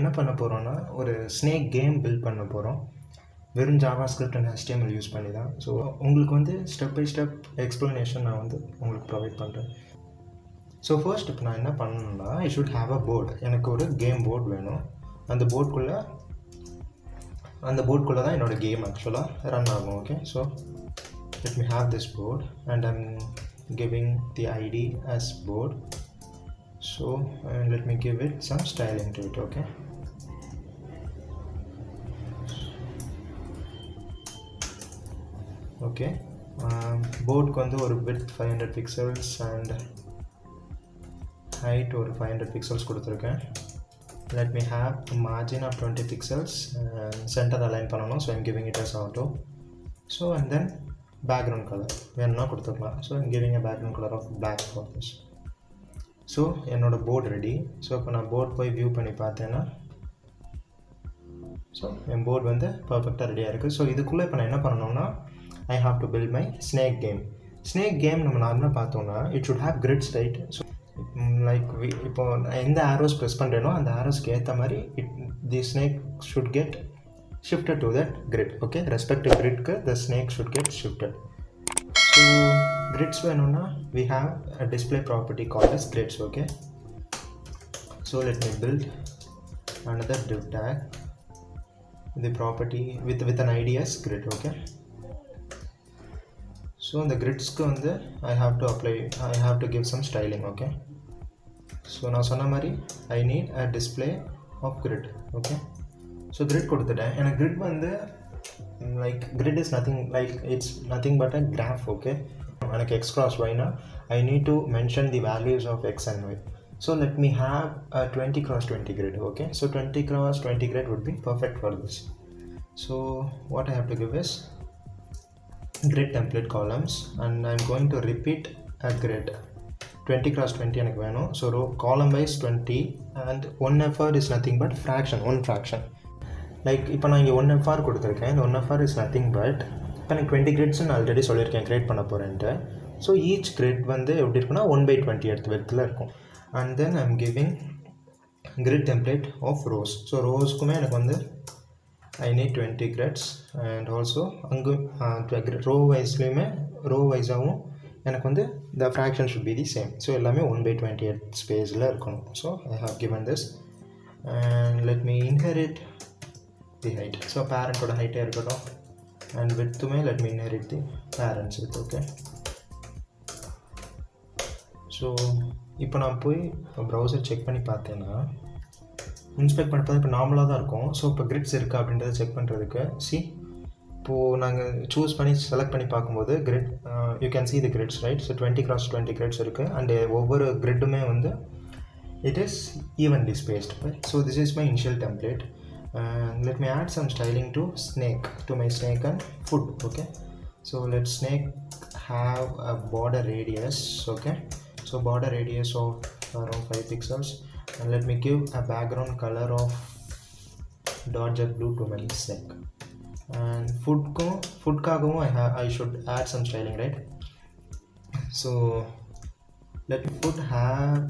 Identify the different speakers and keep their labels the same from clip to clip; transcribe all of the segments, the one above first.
Speaker 1: என்ன பண்ண போகிறோன்னா ஒரு ஸ்னேக் கேம் பில்ட் பண்ண போகிறோம் வெறும் JavaScript அண்ட் HTML யூஸ் பண்ணி தான். ஸோ உங்களுக்கு வந்து ஸ்டெப் பை ஸ்டெப் எக்ஸ்ப்ளனேஷன் நான் வந்து உங்களுக்கு ப்ரொவைட் பண்ணுறேன். ஸோ ஃபர்ஸ்ட் இப்போ நான் என்ன பண்ணணுன்னா I should have a board. எனக்கு ஒரு கேம் போர்டு வேணும். அந்த போர்டுக்குள்ளே தான் என்னோடய கேம் ஆக்சுவலாக ரன் ஆகும். Okay, so let me have this board and I'm giving the ID as board. So let me give it some styling to it. Okay, board ku vandu or width 500 pixels and height or 500 pixels kuduthirken. Let me have a margin of 20 pixels and center align pananum, so I'm giving it as auto. So and then background color வேணும்னா கொடுத்துக்கலாம். So I'm giving a background color of black for this. So என்னோடய board ready. So இப்போ நான் board போய் view பண்ணி பார்த்தேன்னா so என் board வந்து பர்ஃபெக்டாக ரெடியாக இருக்குது. ஸோ இதுக்குள்ளே இப்போ நான் என்ன பண்ணணும்னா I have to build my snake game. நம்ம நார்மலாக பார்த்தோம்னா it should have grids, right? So like இப்போ எந்த ஆரோஸ் ப்ரெஸ் பண்ணுறேனோ அந்த ஆரோஸ்க்கு ஏற்ற மாதிரி the snake should get shifted to that grid. Okay, respective grid the snake should get shifted. So grids venona we have a display property called as grids. Okay, so let me build another div tag, the property with an id as grid. Okay, so in the grids ku வந்து I have to give some styling. Okay, so நான் சொன்ன மாதிரி I need a display of grid. Okay, so grid கொடுத்துட்டேன். எனக்கு grid வந்து like grid is nothing like it's nothing but a graph. Okay, எனக்கு x cross yனா I need to mention the values of x and y. So let me have a 20 cross 20 grid. Okay, so 20 cross 20 grid would be perfect for this. So what I have to give is grid template columns and I'm going to repeat a grid 20 cross 20 எனக்கு வேணும். So column wise 20 and 1FR is nothing but one fraction. Like இப்போ நான் இங்கே 1FR கொடுத்துருக்கேன். இந்த 1FR is nothing but இப்போ எனக்கு 20 grids நான் ஆல்ரெடி சொல்லியிருக்கேன் க்ரியேட் பண்ண போகிறேன்ட்டு. ஸோ ஈச் கிரிட் வந்து எப்படி இருக்குன்னா 1/20 எடுத்து விதத்தில் இருக்கும். And then I am giving grid template of rows. So ரோஸ்க்குமே எனக்கு வந்து I need 20 grids and also அங்கே ரோ வைஸாகவும் எனக்கு வந்து the fraction should be the same. So எல்லாமே 1/20 ஸ்பேஸில் இருக்கணும். So I have given this and let me inherit the height. So பேரண்ட்டோட ஹைட்டே இருக்கட்டும் அண்ட் வித்துமே let me inherit the parents width. Okay, so இப்போ நான் போய் இப்போ ப்ரௌசர் செக் பண்ணி பார்த்தேன்னா இன்ஸ்பெக்ட் பண்ணி பார்த்தா இப்போ நார்மலாக தான் இருக்கும். ஸோ இப்போ கிரிட்ஸ் இருக்கா அப்படின்றத செக் பண்ணுறதுக்கு இப்போது நாங்கள் சூஸ் பண்ணி செலக்ட் பண்ணி பார்க்கும்போது grid you can see the grids, right? So 20 cross 20 grids இருக்குது அண்டு ஒவ்வொரு கிரிட்டுமே வந்து it is evenly spaced. Right? So this is my initial template and let me add some styling to my snake and food. Okay, so let snake have a border radius. Okay, so border radius of around 5 pixels and let me give a background color of dodger blue to my snake. And food kaagavum I should add some styling, right? So let food have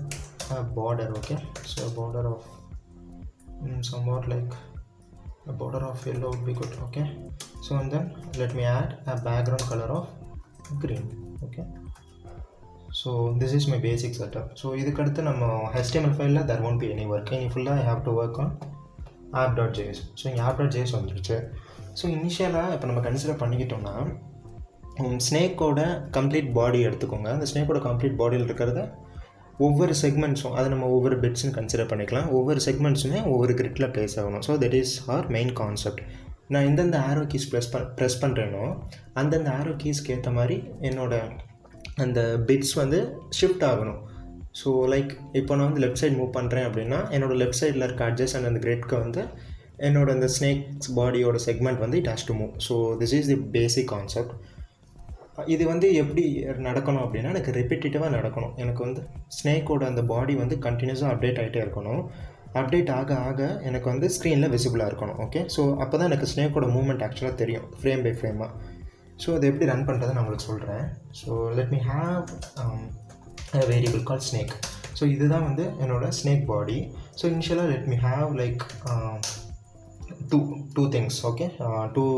Speaker 1: a border. Okay, so a border of somewhat like a border of yellow would be good. Okay, so and then let me add a background color of green. Okay, so this is my basic setup. So idukaduthu நம்ம HTML file la there won't be any work. Full I have to work on app.js. so இங்க app.js வந்துருச்சு. So இனிஷியலாக இப்போ நம்ம consider பண்ணிக்கிட்டோம்னா ஸ்னேக்கோட complete பாடி எடுத்துக்கோங்க. அந்த ஸ்னேக்கோட complete பாடியில் இருக்கிறத ஒவ்வொரு செக்மெண்ட்ஸும் அதை நம்ம ஒவ்வொரு பிட்ஸ்ன்னு கன்சிடர் பண்ணிக்கலாம். ஒவ்வொரு செக்மெண்ட்ஸுமே ஒவ்வொரு கிரிட்டில் ப்ளேஸ் ஆகணும். So that is our main concept. நான் எந்தெந்த ஆரோ கீஸ் ப்ரெஸ் பண்ணுறேனோ அந்தந்த ஆரோ கீஸ்க்கு ஏற்ற மாதிரி என்னோடய அந்த பிட்ஸ் வந்து ஷிஃப்ட் ஆகணும். ஸோ லைக் இப்போ நான் வந்து லெஃப்ட் சைடு மூவ் பண்ணுறேன் அப்படின்னா என்னோடய லெஃப்ட் சைடில் இருக்க அட்ஜஸ்ட் அந்த கிரிட்க்கு வந்து என்னோட இந்த ஸ்னேக்ஸ் பாடியோட செக்மெண்ட் வந்து it has to move. So this is the basic concept. இது வந்து எப்படி நடக்கணும் அப்படின்னா எனக்கு ரெப்பிட்டேட்டிவாக நடக்கணும். எனக்கு வந்து ஸ்னேக்கோட அந்த பாடி வந்து கண்டினியூஸாக அப்டேட் ஆகிட்டே இருக்கணும். அப்டேட் ஆக ஆக எனக்கு வந்து ஸ்க்ரீனில் விசிபிளாக இருக்கணும். ஓகே, ஸோ அப்போ தான் எனக்கு ஸ்னேக்கோட மூவ்மெண்ட் ஆக்சுவலாக தெரியும் ஃப்ரேம் பை ஃப்ரேமாக. ஸோ அதை எப்படி ரன் பண்ணுறதை நான் உங்களுக்கு சொல்கிறேன். So let me have a variable called snake. So இதுதான் வந்து என்னோடய snake body. So initially let me have like two things, okay, two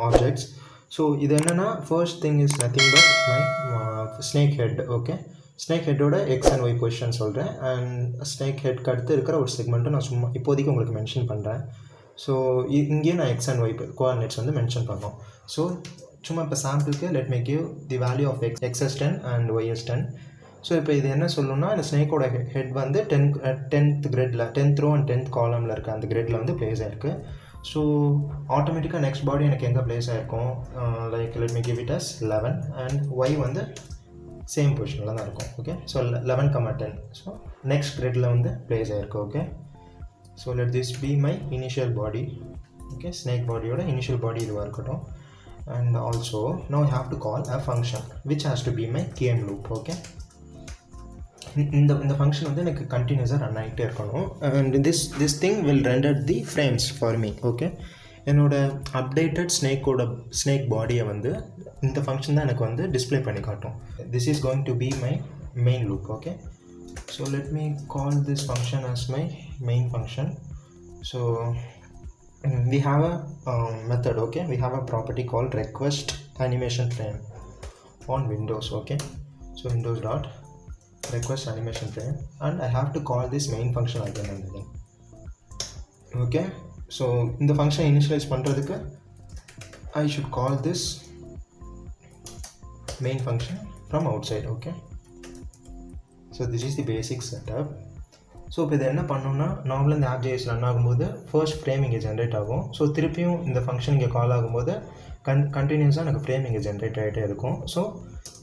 Speaker 1: objects. So இது என்னன்னா first thing is nothing but my snake head, okay. snake head ஓட x and y position சொல்கிறேன், and snake head அடுத்து இருக்கிற ஒரு செக்மெண்ட்டை நான் சும்மா இப்போதைக்கு உங்களுக்கு மென்ஷன் பண்ணுறேன். ஸோ இங்கேயே நான் x and y கோஆர்டினேட்ஸ் வந்து மென்ஷன் பண்ணோம். ஸோ சும்மா இப்போ சாம்பிளுக்கு let me give the value of x as 10 and y as 10. So இப்போ இது என்ன சொல்லணும்னா, இந்த ஸ்னேக்கோட ஹெட் வந்து 10th கிரெட்டில் 10th row and 10th காலமில் இருக்க அந்த கிரெட்டில் வந்து பிளேஸ் ஆகிருக்கு. ஸோ ஆட்டோமேட்டிக்காக நெக்ஸ்ட் பாடி எனக்கு எங்கே பிளேஸ் ஆகிருக்கும், like let me give it as 11 and Y வந்து சேம் பொசிஷனில் தான் இருக்கும். Okay, so 11,10. ஸோ நெக்ஸ்ட் கிரெட்டில் வந்து பிளேஸ் ஆகிருக்கு. Okay, so let this be my initial body. Okay, snake பாடியோட இனிஷியல் பாடி இதுவாக இருக்கட்டும். And also now I have to call a function which has to be my km loop. Okay, இந்த function வந்து எனக்கு கண்டினியூஸாக run ஆகிட்டே இருக்கணும். And this thing will render the frames for me. Okay, என்னோட updated snake பாடியை வந்து இந்த ஃபங்க்ஷன் தான் எனக்கு வந்து டிஸ்பிளே பண்ணி காட்டும். This is going to be my main loop. Okay, so let me call this function as my main function. So we have a method. Okay, we have a property called request animation frame on Windows. Okay, so windows dot request animation frame, and I have to call this main function again and again. Okay, so in the function initialize பண்றதுக்கு I should call this main function from outside. Okay, so this is the basic setup. So இப்போ இதை என்ன பண்ணோம்னா, நார்மலாக இந்த AppJS run ஆகும்போது first frame இங்கே generate ஆகும். ஸோ திருப்பியும் இந்த ஃபங்க்ஷன் இங்கே கால் ஆகும்போது கண்டினியூஸாக எனக்கு ஃப்ரேம் இங்கே ஜென்ரேட் ஆகிட்டே இருக்கும். ஸோ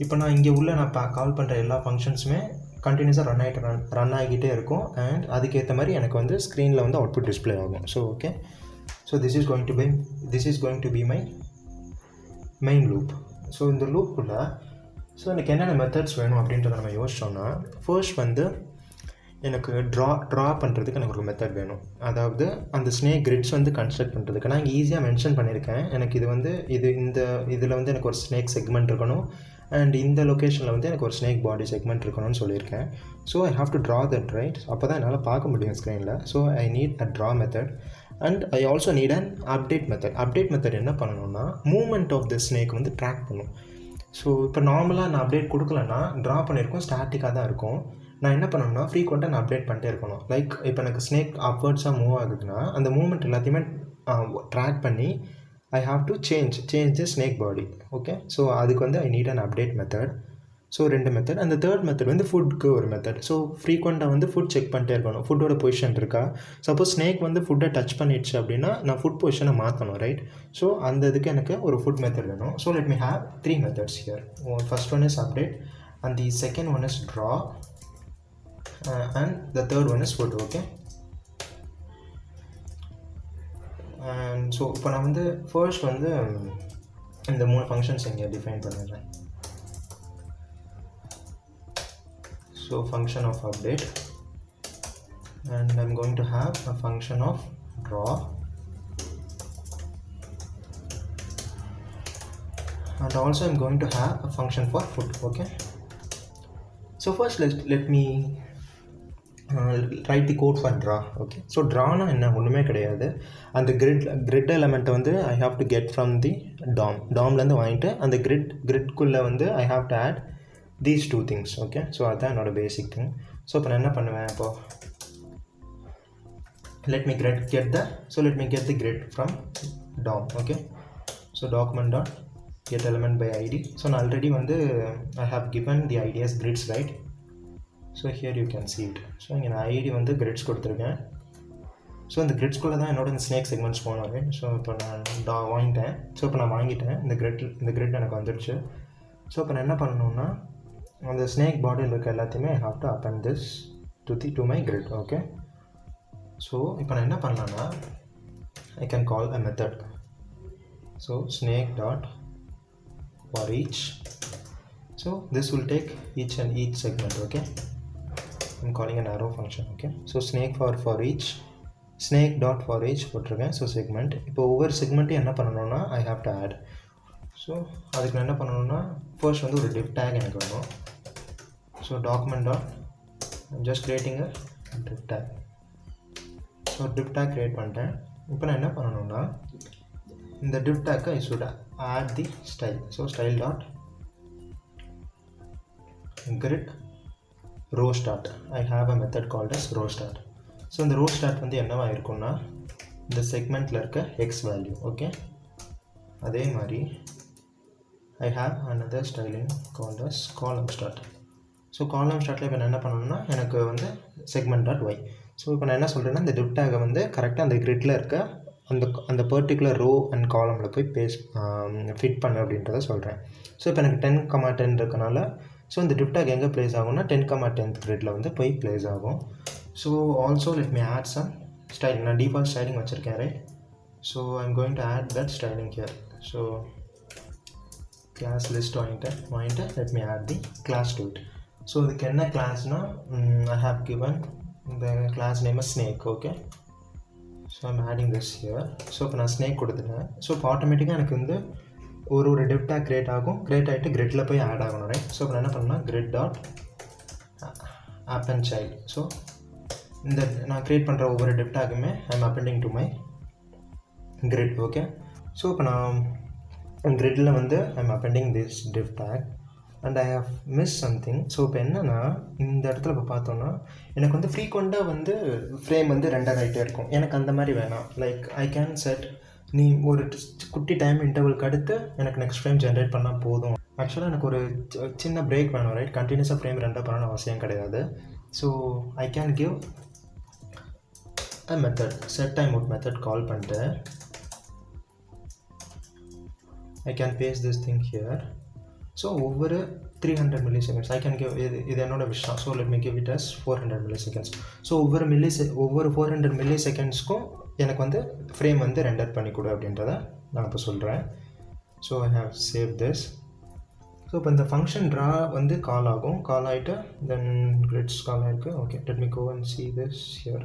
Speaker 1: இப்போ நான் இங்கே உள்ள நான் கால் பண்ணுற எல்லா ஃபங்க்ஷன்ஸுமே கண்டினியூஸாக ரன் ஆகிக்கிட்டே இருக்கும். அண்ட் அதுக்கேற்ற மாதிரி எனக்கு வந்து ஸ்க்ரீனில் வந்து அவுட்புட் டிஸ்பிளே ஆகும். So okay, so this is going to be my main loop. So இந்த லூப்புக்குள்ளே ஸோ எனக்கு என்னென்ன மெத்தட்ஸ் வேணும் அப்படின்றத நம்ம யோசிச்சோன்னா, ஃபர்ஸ்ட் வந்து எனக்கு ட்ரா பண்ணுறதுக்கு எனக்கு ஒரு மெத்தட் வேணும். அதாவது அந்த ஸ்னேக் கிரிட்ஸ் வந்து கன்ஸ்ட்ரக்ட் பண்ணுறதுக்கு நான் இங்கே ஈஸியாக மென்ஷன் பண்ணியிருக்கேன். எனக்கு இது வந்து இதில் வந்து எனக்கு ஒரு ஸ்னேக் செக்மெண்ட் இருக்கணும், அண்ட் இந்த லொக்கேஷனில் வந்து எனக்கு ஒரு ஸ்னேக் பாடி செக்மெண்ட் இருக்கணும்னு சொல்லியிருக்கேன். So I have to draw that, right? அப்போ தான் என்னால் பார்க்க முடியும் ஸ்க்ரீனில். So I need a draw method and I also need an update method. Update method என்ன பண்ணணும்னா, மூவ்மெண்ட் ஆஃப் த ஸ்னேக் வந்து ட்ராக் பண்ணும். ஸோ இப்போ நார்மலாக நான் அப்டேட் கொடுக்கலன்னா ட்ரா பண்ணியிருக்கோம், ஸ்டாட்டிக்காக தான் இருக்கும். நான் என்ன பண்ணணும்னா, ஃப்ரீக்வெண்ட்டாக நான் அப்டேட் பண்ணிட்டே இருக்கணும். லைக் இப்போ எனக்கு ஸ்னேக் அப்வர்ட்ஸாக மூவ் ஆகுதுன்னா அந்த மூவ்மெண்ட் எல்லாத்தையுமே ட்ராக் பண்ணி ஐ have to change the snake body. Okay, so அதுக்கு வந்து I NEET an update method. So 2 method. அந்த தேர்ட் மெத்தட் வந்து ஃபுட்க்கு ஒரு மெத்தட். ஸோ ஃப்ரீக்வெண்ட்டாக வந்து ஃபுட் செக் பண்ணிட்டே இருக்கணும், ஃபுட்டோட பொசிஷன் இருக்கா. சப்போஸ் ஸ்னேக் வந்து ஃபுட்டை டச் பண்ணிடுச்சு அப்படின்னா நான் ஃபுட் பொசிஷனை மாற்றணும், ரைட்? ஸோ அந்த இதுக்கு எனக்கு ஒரு ஃபுட் மெத்தட் வேணும். So let me have 3 methods here. First one is update, and the second one is draw, and the third one is food. Okay, and so இப்போ நான் வந்து ஃபர்ஸ்ட் வந்து இந்த 3 ஃபங்க்ஷன்ஸ் இங்கே டிஃபைன் பண்ணிடுறேன். So function of update, and I'm going to have a function of draw, and also I'm going to have a function for food. Okay, so first let me write the code for draw. Okay, so drawனா என்ன, ஒன்றுமே கிடையாது. அந்த grid எலமெண்ட்டை வந்து I have to get from the domலேருந்து வாங்கிட்டு அந்த gridக்குள்ளே வந்து I have to add these 2 things. Okay, so அதுதான் என்னோட பேசிக் திங். ஸோ இப்போ நான் என்ன பண்ணுவேன், இப்போது let me get the grid from dom. Okay, so document dot get element by id. So நான் ஆல்ரெடி வந்து I have given the id as grids, right? So here you can see it. So இங்கே நான் ID வந்து grids கொடுத்துருக்கேன். So இந்த கிரிட்ஸ்குள்ளே தான் என்னோட இந்த ஸ்னேக் செக்மெண்ட்ஸ் போனோம், ரைட்? ஸோ இப்போ நான் வாங்கிட்டேன். ஸோ இப்போ நான் வாங்கிட்டேன், இந்த கிரிட் எனக்கு வந்துடுச்சு. ஸோ இப்போ நான் என்ன பண்ணணும்னா, அந்த ஸ்னேக் பாடியில் இருக்க எல்லாத்தையுமே ஐ have to append this to my grid. Okay, so இப்போ நான் என்ன பண்ணலான்னா, I can call a method. So snake dot for each. So this will take each segment. Okay, I'm calling an arrow function. Okay, so snake for each, snake dot for each போட்டிருக்கேன். So segment, இப்போ ஒவ்வொரு செக்மெண்ட்டையும் என்ன பண்ணணும்னா I have to add. So அதுக்கு நான் என்ன பண்ணணும்னா, ஃபர்ஸ்ட் வந்து ஒரு div tag எனக்கு வேணும். So document dot I'm just creating a div tag. So div tag create பண்ணிட்டேன். இப்போ நான் என்ன பண்ணணும்னா இந்த div tag I should add the style. So style dot grid row start. I have a method called as row start. So இந்த row start வந்து என்னவா இருக்கும்னா இந்த செக்மெண்ட்டில் இருக்க x வேல்யூ. ஓகே, அதே மாதிரி I have another styling called as column start. So காலம் ஸ்டார்ட்டில் இப்போ நான் என்ன பண்ணணும்னா எனக்கு வந்து செக்மெண்ட் டாட் ஒய். ஸோ இப்போ நான் என்ன சொல்கிறேன்னா இந்த div tag வந்து கரெக்டாக அந்த கிரிட்டில் இருக்க அந்த பர்டிகுலர் ரோ அண்ட் காலமில் போய் ஃபிட் பண்ணு அப்படின்றத சொல்கிறேன். ஸோ இப்போ எனக்கு 10,10 இருக்கனால ஸோ இந்த div tag எங்கே ப்ளேஸ் ஆகும்னா 10,10 கிரிட்டில் வந்து போய் ப்ளேஸ் ஆகும். So also let me add some style. நான் டிஃபால்ட் ஸ்டைலிங் வச்சுருக்கேன், right? So I'm going to add that styling here. So class list pointer let me add the class to it. So இதுக்கு என்ன கிளாஸ்னா I have given the class name as snake. Okay, so I'm adding this here. So இப்போ நான் snake கொடுத்துட்டேன். So இப்போ ஆட்டோமேட்டிக்காக எனக்கு வந்து ஒரு div tag க்ரியேட் ஆகும். க்ரியேட் ஆகிட்டு கிரிட்டில் போய் ஆட் ஆகணும், ரைட்? ஸோ இப்போ நான் என்ன பண்ணேன்னா grid dot append child. So இந்த நான் க்ரியேட் பண்ணுற ஒவ்வொரு div tagமே I'm appending to my grid. Okay, so இப்போ நான் gridல வந்து I'm appending this div tag and I have missed something. So இப்போ என்னென்னா இந்த இடத்துல இப்போ பார்த்தோன்னா எனக்கு வந்து ஃப்ரீக்வெண்ட்டாக வந்து ஃப்ரேம் வந்து ரெண்டர் ஆகிட்டே இருக்கும். எனக்கு அந்த மாதிரி வேணாம். லைக் ஐ கேன் செட் நீ ஒரு குட்டி டைம் இன்டர்வலுக்கு அடுத்து எனக்கு நெக்ஸ்ட் ஃப்ரேம் ஜென்ரேட் பண்ணால் போதும். ஆக்சுவலாக எனக்கு ஒரு சின்ன பிரேக் வேணும், ரைட்? கண்டினியூஸாக ஃப்ரேம் ரெண்டாக பண்ணணும்னு அவசியம் கிடையாது. So I can give a method, set time out method கால் பண்ணிட்டு I can paste this thing here. So over 300 milliseconds I can give இது என்னோட விஷயம். So let me give it as 400 milliseconds. So ஒவ்வொரு 400 millisecondsக்கும் எனக்கு வந்து ஃப்ரேம் வந்து render பண்ணி கொடு அப்படின்றத நான் இப்போ சொல்கிறேன். So I have saved this. So இப்போ இந்த ஃபங்க்ஷன் ட்ரா வந்து கால் ஆகும். கால் ஆகிட்டு தென் கிரிட்ஸ் கால் ஆகிருக்கு. Okay, let me go and see this here.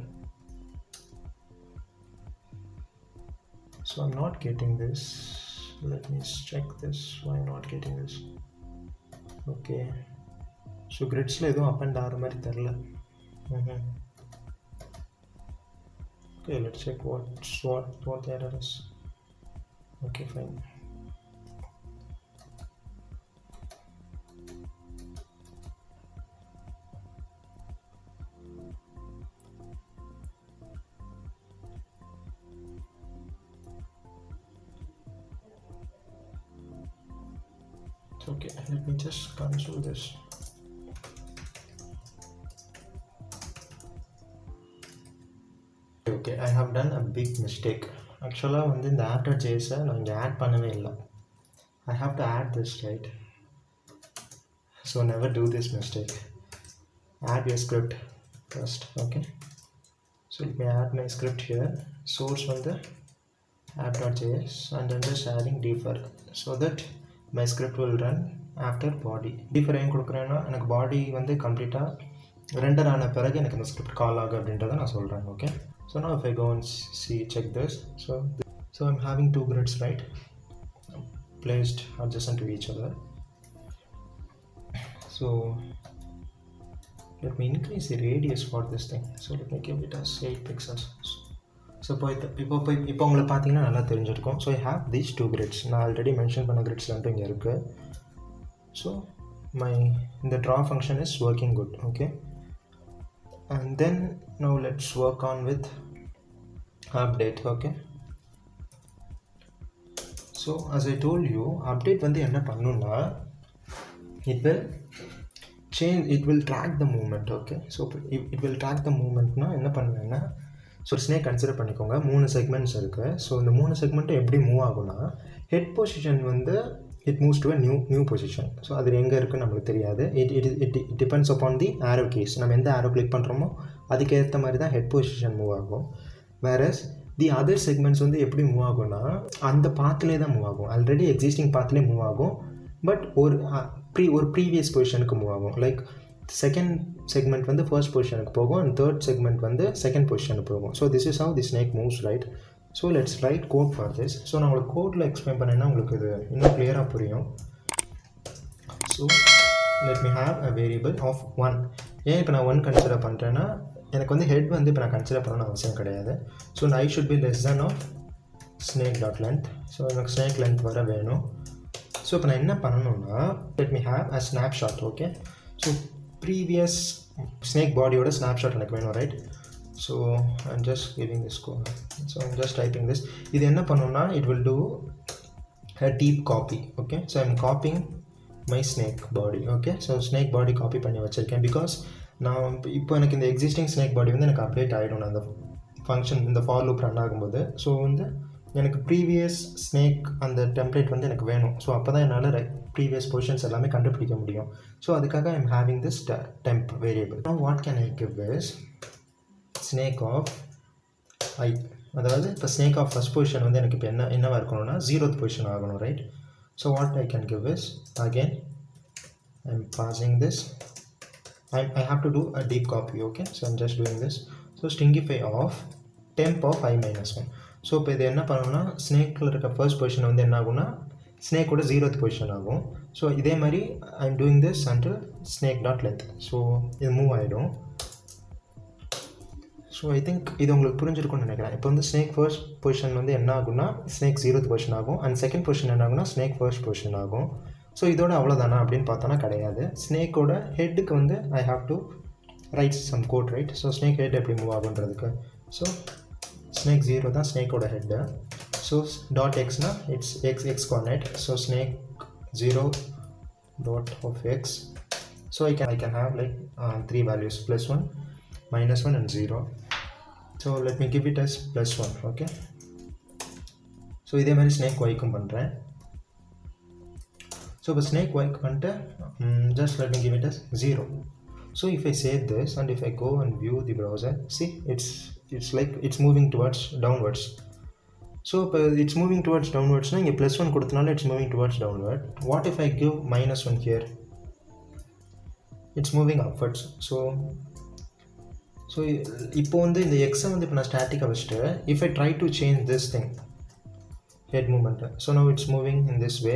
Speaker 1: So I'm not getting this. Let me check this. Why not getting this? Okay, so gridsல எதுவும் up and down மாதிரி தெரியல. Okay, let's check what the error is. Okay, fine. Okay, let me just cancel this. Okay, I have done a big mistake. Actually வந்து இந்த after.js நான் இங்கே add பண்ணவே இல்லை. I have to add this, right? So never do this mistake. Add your script first. Okay, so let me add my script here. Source வந்து app.js and then just adding defer so that my script will run after body. defer ஏன் கொடுக்குறேன்னா எனக்கு பாடி வந்து கம்ப்ளீட்டாக render ஆன பிறகு எனக்கு இந்த ஸ்கிரிப்ட் கால் ஆகும் அப்படின்றத நான் சொல்கிறேன். Okay, so now if I go and see check this, so I'm having two grids, right, placed adjacent to each other. So let me increase the radius for this thing. So let me give it as 8 pixels. So இப்போ உங்களுக்கு பார்த்தீங்கன்னா நல்லா தெரிஞ்சிருக்கும். So I have these two grids. நான் already mention பண்ண grids வந்துட்டு இங்கே இருக்குது. ஸோ இந்த draw function is working good. Okay, and then now let's work on with update. Okay, so as I told you, update வந்து என்ன பண்ணுன்னா it will track the movement. Okay, so it will track the movementனா என்ன பண்ணுவேன்னா, so snake consider பண்ணிக்கோங்க. 3 segments இருக்குது. So இந்த 3 செக்மெண்ட்டும் எப்படி மூவ் ஆகும்னா ஹெட் பொசிஷன் வந்து it moves to a new position. So அது எங்கே இருக்குன்னு நம்மளுக்கு தெரியாது. It depends upon the arrow keys. நம்ம எந்த ஆரோ கிளிக் பண்ணுறோமோ அதுக்கேற்ற மாதிரி தான் ஹெட் பொசிஷன் மூவ் ஆகும். வேறஸ் தி அதர் செக்மெண்ட்ஸ் வந்து எப்படி மூவ் ஆகும்னா அந்த பாத்துலேயே தான் மூவ் ஆகும். ஆல்ரெடி எக்ஸிஸ்டிங் பாத்துலேயே மூவ் ஆகும். பட் ஒரு ப்ரீவியஸ் பொசிஷனுக்கு மூவ் ஆகும். லைக் செகண்ட் செக்மெண்ட் வந்து ஃபர்ஸ்ட் பொசிஷனுக்கு போகும் அண்ட் தேர்ட் செக்மெண்ட் வந்து செகண்ட் பொசிஷனுக்கு போகும். So this is how the snake moves, right? So let's write code for this. So நான் உங்களுக்கு கோடில் எக்ஸ்பிளைன் பண்ணேன்னா உங்களுக்கு இது இன்னும் கிளியராக புரியும். So let me have a variable of 1. ஏன் இப்போ நான் 1 கன்சிடர் பண்ணுறேன்னா எனக்கு வந்து ஹெட் வந்து இப்போ நான் கன்சிடர் பண்ணணும்னு அவசியம் கிடையாது. So I should be less than of snake dot length. So எனக்கு ஸ்னேக் லென்த் வர வேணும். ஸோ இப்போ நான் என்ன பண்ணணும்னா let me have a snapshot. Okay, so previous snake பாடியோட ஸ்னாப்ஷாட் எனக்கு வேணும், right? So I'm just giving this go. So I'm just typing this. இது என்ன பண்ணணும்னா it will do a deep copy. Okay, so I'm copying my snake body. Okay, so snake body copy பண்ணி வச்சிருக்கேன். Because நான் இப்போ எனக்கு இந்த existing snake பாடி வந்து எனக்கு அப்டேட் ஆகிடும் அந்த ஃபங்க்ஷன் இந்த ஃபார் லூப் ரன் ஆகும்போது. ஸோ வந்து எனக்கு ப்ரீவியஸ் ஸ்னேக் அந்த டெம்ப்ளேட் வந்து எனக்கு வேணும். ஸோ அப்போ தான் என்னால் ப்ரீவியஸ் பொசிஷன்ஸ் எல்லாமே கண்டுபிடிக்க முடியும். ஸோ அதுக்காக I'm having this temp variable. Now what can I give is snake of i. அதாவது இப்போ ஸ்னேக் ஆஃப் ஃபஸ்ட் பொசிஷன் வந்து எனக்கு இப்போ என்னவாக இருக்கணும்னா 0th பொசிஷன் ஆகணும், right? So what I can give is again I am passing this. I have to do a deep copy. Okay, so I'm just doing this. So stringify of temp of I minus 1. So இப்போ இது என்ன பண்ணணும்னா ஸ்னேக்கில் இருக்க first position வந்து என்ன ஆகும்னா ஸ்னேக்கோட 0th position ஆகும். So இதே மாதிரி I am doing this until snake dot length. So இது மூவ் ஆகிடும். ஸோ ஐ திங்க் இது உங்களுக்கு புரிஞ்சிருக்கும்னு நினைக்கிறேன். இப்போ வந்து ஸ்னேக் ஃபர்ஸ்ட் பொசிஷன் வந்து என்ன ஆகும்னா ஸ்னேக் 0th பொசிஷன் ஆகும். அண்ட் செகண்ட் பொசிஷன் என்ன ஆகும்னா ஸ்னேக் ஃபர்ஸ்ட் பொசிஷன் ஆகும். ஸோ இதோட அவ்வளோதானா அப்படின்னு பார்த்தோன்னா கிடையாது. ஸ்னேக்கோட ஹெட்டுக்கு வந்து I have to write some code, right? So snake head எப்படி மூவ் ஆகுன்றதுக்கு ஸோ ஸ்னேக் 0 தான் ஸ்னேக்கோட ஹெட்டு. ஸோ டாட் எக்ஸ்னா it's X coordinate. So snake 0 dot of X. So I can have like 3 values +1, -1 and 0. So let me give it as +1. Okay, so இதே மாதிரி snake ஒய்க்கும் பண்ணுறேன். So இப்போ snake quake பண்ணிட்டு just let me give it as 0. So if I save this and if I go and view the browser, see it's like it's moving towards downwards. So இப்போ it's moving towards downwards இங்கே +1 கொடுத்தனால it's moving towards downward. What if I give -1 here? It's moving upwards. So இப்போ வந்து இந்த எக்ஸை வந்து இப்போ நான் ஸ்டாட்டிக்காக வச்சுட்டு if I try to change this thing head movement, so now it's moving in this way.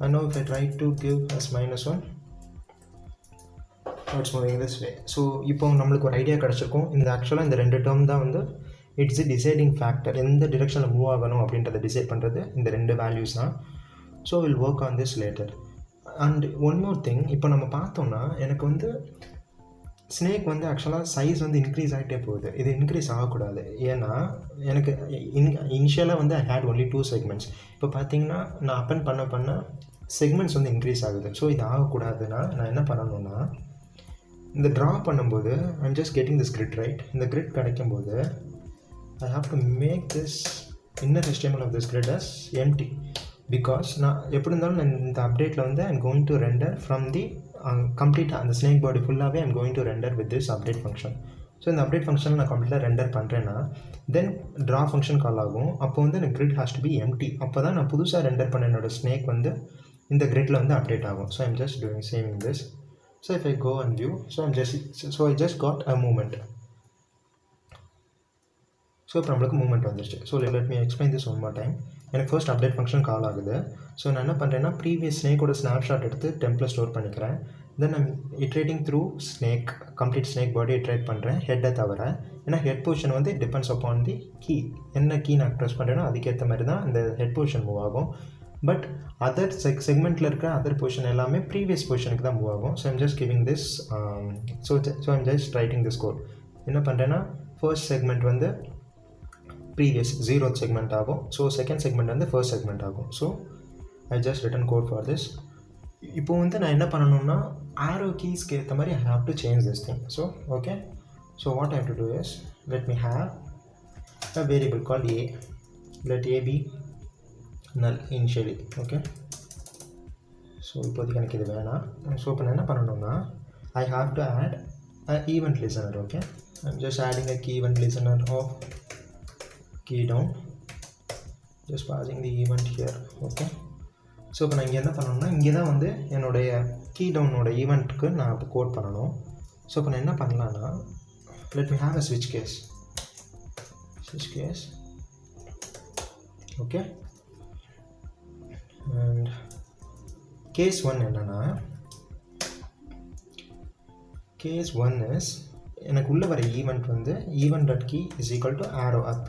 Speaker 1: And now if I try to give as -1, it's moving this way. So இப்போ நம்மளுக்கு ஒரு ஐடியா கிடச்சிருக்கும். இந்த ஆக்சுவலாக இந்த 2 டேர்ம் தான் வந்து it's the deciding factor. எந்த டிரெக்ஷனில் மூவ் ஆகணும் அப்படின்றத டிசைட் பண்ணுறது இந்த 2 வேல்யூஸ் தான். So will work on this later. And one more thing, இப்போ நம்ம பார்த்தோம்னா எனக்கு வந்து ஸ்னேக் வந்து ஆக்சுவலாக சைஸ் வந்து இன்க்ரீஸ் ஆகிட்டே போகுது. இது இன்க்ரீஸ் ஆகக்கூடாது. ஏன்னா எனக்கு இனிஷியலாக வந்து ஐ ஹேட் ஒன்லி 2 செக்மெண்ட்ஸ். இப்போ பார்த்தீங்கன்னா நான் அப்பன் பண்ண செக்மெண்ட்ஸ் வந்து இன்க்ரீஸ் ஆகுது. ஸோ இது ஆகக்கூடாதுன்னா நான் என்ன பண்ணணும்னா இந்த ட்ரா பண்ணும்போது I'm just getting this grid, right? இந்த கிரிட் கிடைக்கும்போது I have to make this inner HTML of this grid as empty. Because நான் எப்படி இருந்தாலும் நான் இந்த அப்டேட்டில் வந்து I'm going to render from the கம்ப்ளீட்டாக அந்த ஸ்னேக் பாடி ஃபுல்லாகவே I'm going to render with this update function. So இந்த அப்டேட் ஃபங்க்ஷனில் நான் கம்ப்ளீட்டாக ரெண்டர் பண்ணுறேன்னா தென் ட்ரா ஃபங்க்ஷன் கால் ஆகும். அப்போ வந்து எனக்கு grid has to be empty. அப்போ தான் நான் புதுசாக ரெண்டர் பண்ண என்னோட ஸ்னேக் வந்து இந்த கிரிட்டில் வந்து அப்டேட் ஆகும். So I'm just doing saving this. So if I go and view, so I just got a movement. So இப்போ நம்மளுக்கு மூமெண்ட் வந்துருச்சு. So let me explain this one more time. எனக்கு ஃபர்ஸ்ட் அப்டேட் ஃபங்க்ஷன் கால் ஆகுது. So நான் என்ன பண்ணுறேன்னா previous ஸ்னேக்கோட snapshot எடுத்து டெம்ப்ளேட் ஸ்டோர் பண்ணிக்கிறேன். Then I'm iterating through snake, complete snake body iterate பண்ணுறேன் ஹெட்டை தவிர. ஏன்னா ஹெட் பொசிஷன் வந்து டிபெண்ட்ஸ் அப்பான் தி கீ. என்ன கீ நான் ப்ரெஸ் பண்ணுறேன்னா அதுக்கேற்ற மாதிரி தான் இந்த ஹெட் பொசிஷன் மூவ் ஆகும். பட் அதர் செக்மெண்ட்டில் இருக்கிற அதர் பொசிஷன் எல்லாமே ப்ரீவியஸ் பொசிஷனுக்கு தான் மூவ் ஆகும். So I'm just giving this. So I'm just writing this code. என்ன பண்ணுறேன்னா ஃபர்ஸ்ட் செக்மெண்ட் வந்து ப்ரீவியஸ் 0th செக்மெண்ட் ஆகும். ஸோ செகண்ட் செக்மெண்ட் வந்து ஃபர்ஸ்ட் செக்மெண்ட் ஆகும். So I just written code for this. இப்போ வந்து நான் என்ன பண்ணணும்னா ஆரோ கீஸ்க்கு ஏற்ற மாதிரி I have to change this thing. So okay, so what I have to do is let me have a variable called a. Let a be null initially. Okay, so இப்போதைக்கு எனக்கு இது வேணாம். ஸோ இப்போ நான் என்ன பண்ணணும்னா I have to add a event listener. Okay, I'm just adding a key event listener of key down, just passing the event here. Okay, so இப்போ நான் இங்கே என்ன பண்ணணும்னா இங்கே தான் வந்து என்னுடைய கீ டவுனோட ஈவெண்ட்டுக்கு நான் இப்போ கோட் பண்ணணும். ஸோ இப்போ நான் என்ன பண்ணலான்னா let me have a switch case. Okay, and case 1 என்னன்னா case 1 is எனக்கு உள்ளே வர ஈவெண்ட் வந்து ஈவெண்ட்.key is equal to arrow up.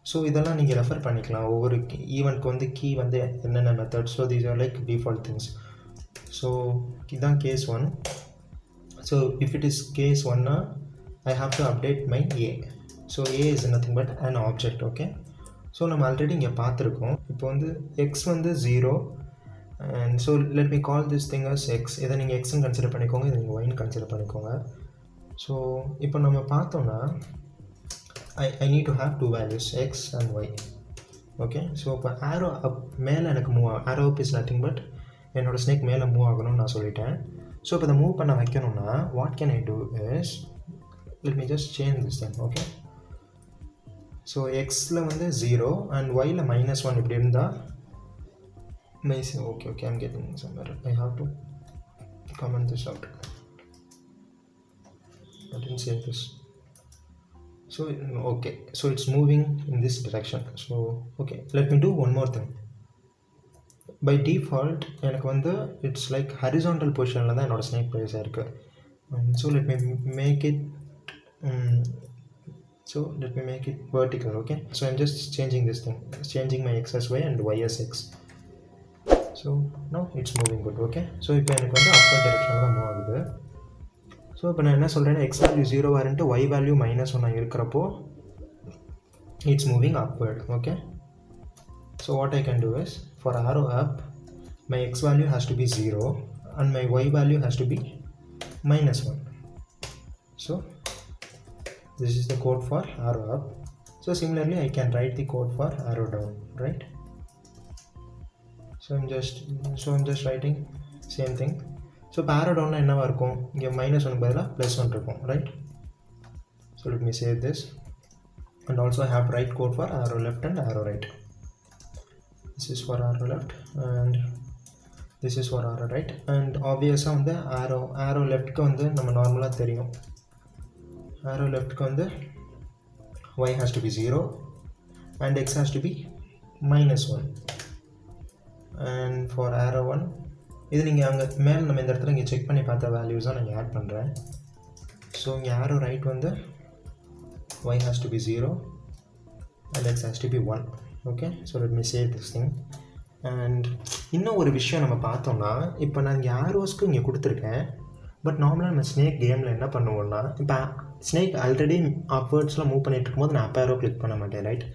Speaker 1: So இதெல்லாம் நீங்கள் ரெஃபர் பண்ணிக்கலாம். ஒவ்வொரு ஈவெண்ட்க்கு வந்து கீ வந்து என்னென்ன method. So these are like default things. So இதுதான் case 1. So if it is case 1னா I have to update my a. So a is nothing but an object. Okay, so நம்ம already இங்கே பார்த்துருக்கோம். இப்போ வந்து x வந்து 0 and so let me call this thing as x. இதை நீங்கள் எக்ஸ்ன்னு கன்சிடர் பண்ணிக்கோங்க, இதை நீங்கள் ஒய்ன்னு கன்சிடர் பண்ணிக்கோங்க. ஸோ இப்போ நம்ம பார்த்தோம்னா I need to have two values x and y. Okay, so இப்போ arrow up மேலே எனக்கு மூவ் ஆகும். arrow up is nothing but என்னோடய ஸ்னேக் மேலே மூவ் ஆகணும்னு நான் சொல்லிட்டேன். ஸோ இப்போ இதை மூவ் பண்ண வைக்கணும்னா what can I do is let me just change this thing. okay, so xல வந்து 0 and yல -1 இப்படி இருந்தால் okay, I'm getting somewhere. I have to comment this out. I didn't say this. So okay, so it's moving in this direction. So okay, let me do one more thing. By default எனக்கு வந்து it's like horizontal positionல தான் என்னோட snake place இருக்கு. So let me make it vertical. okay, so I'm just changing this thing, changing my x as y and y as x. So now it's moving good. okay, so இப்போ எனக்கு வந்து upward directionல தான் move ஆகுது. So இப்போ நான் என்ன சொல்கிறேன்னா x value 0 வரன்ட்டு y value -1 இருக்கிறப்போ it's moving upward. okay, so what I can do is for arrow up my x value has to be 0 and my y value has to be -1. so this is the code for arrow up. So similarly I can write the code for arrow down, right? So I'm just writing same thing. So arrow down என்னவா இருக்கும், இங்கே -1 பதிலாக +1 இருக்கும், right? So let me save this and also I have write code for arrow left and arrow right. This is for arrow left and this is for arrow right. and obviously வந்து arrow leftக்கு வந்து நம்ம நார்மலாக தெரியும், arrow leftக்கு வந்து y has to be 0 and x has to be -1 and for arrow 1 இது நீங்கள் அங்கே மேலே நம்ம இந்த இடத்துல இங்கே செக் பண்ணி பார்த்த வேல்யூஸாக நான் ஆட் பண்ணுறேன். ஸோ இங்கே arrow right வந்து y has to be 0 and x has to be 1. okay, so let me save this thing. and இன்னும் ஒரு விஷயம் நம்ம பார்த்தோம்னா இப்போ நான் இங்கே ஆரோஸ்க்கு இங்கே கொடுத்துருக்கேன். பட் நார்மலாக நம்ம ஸ்னேக் கேமில் என்ன பண்ணுவோம்னா இப்போ ஸ்னேக் ஆல்ரெடி அப்வர்ட்ஸில் மூவ் பண்ணிட்டு இருக்கும்போது நான் அப் ஆரோ கிளிக் பண்ண மாட்டேன், ரைட்?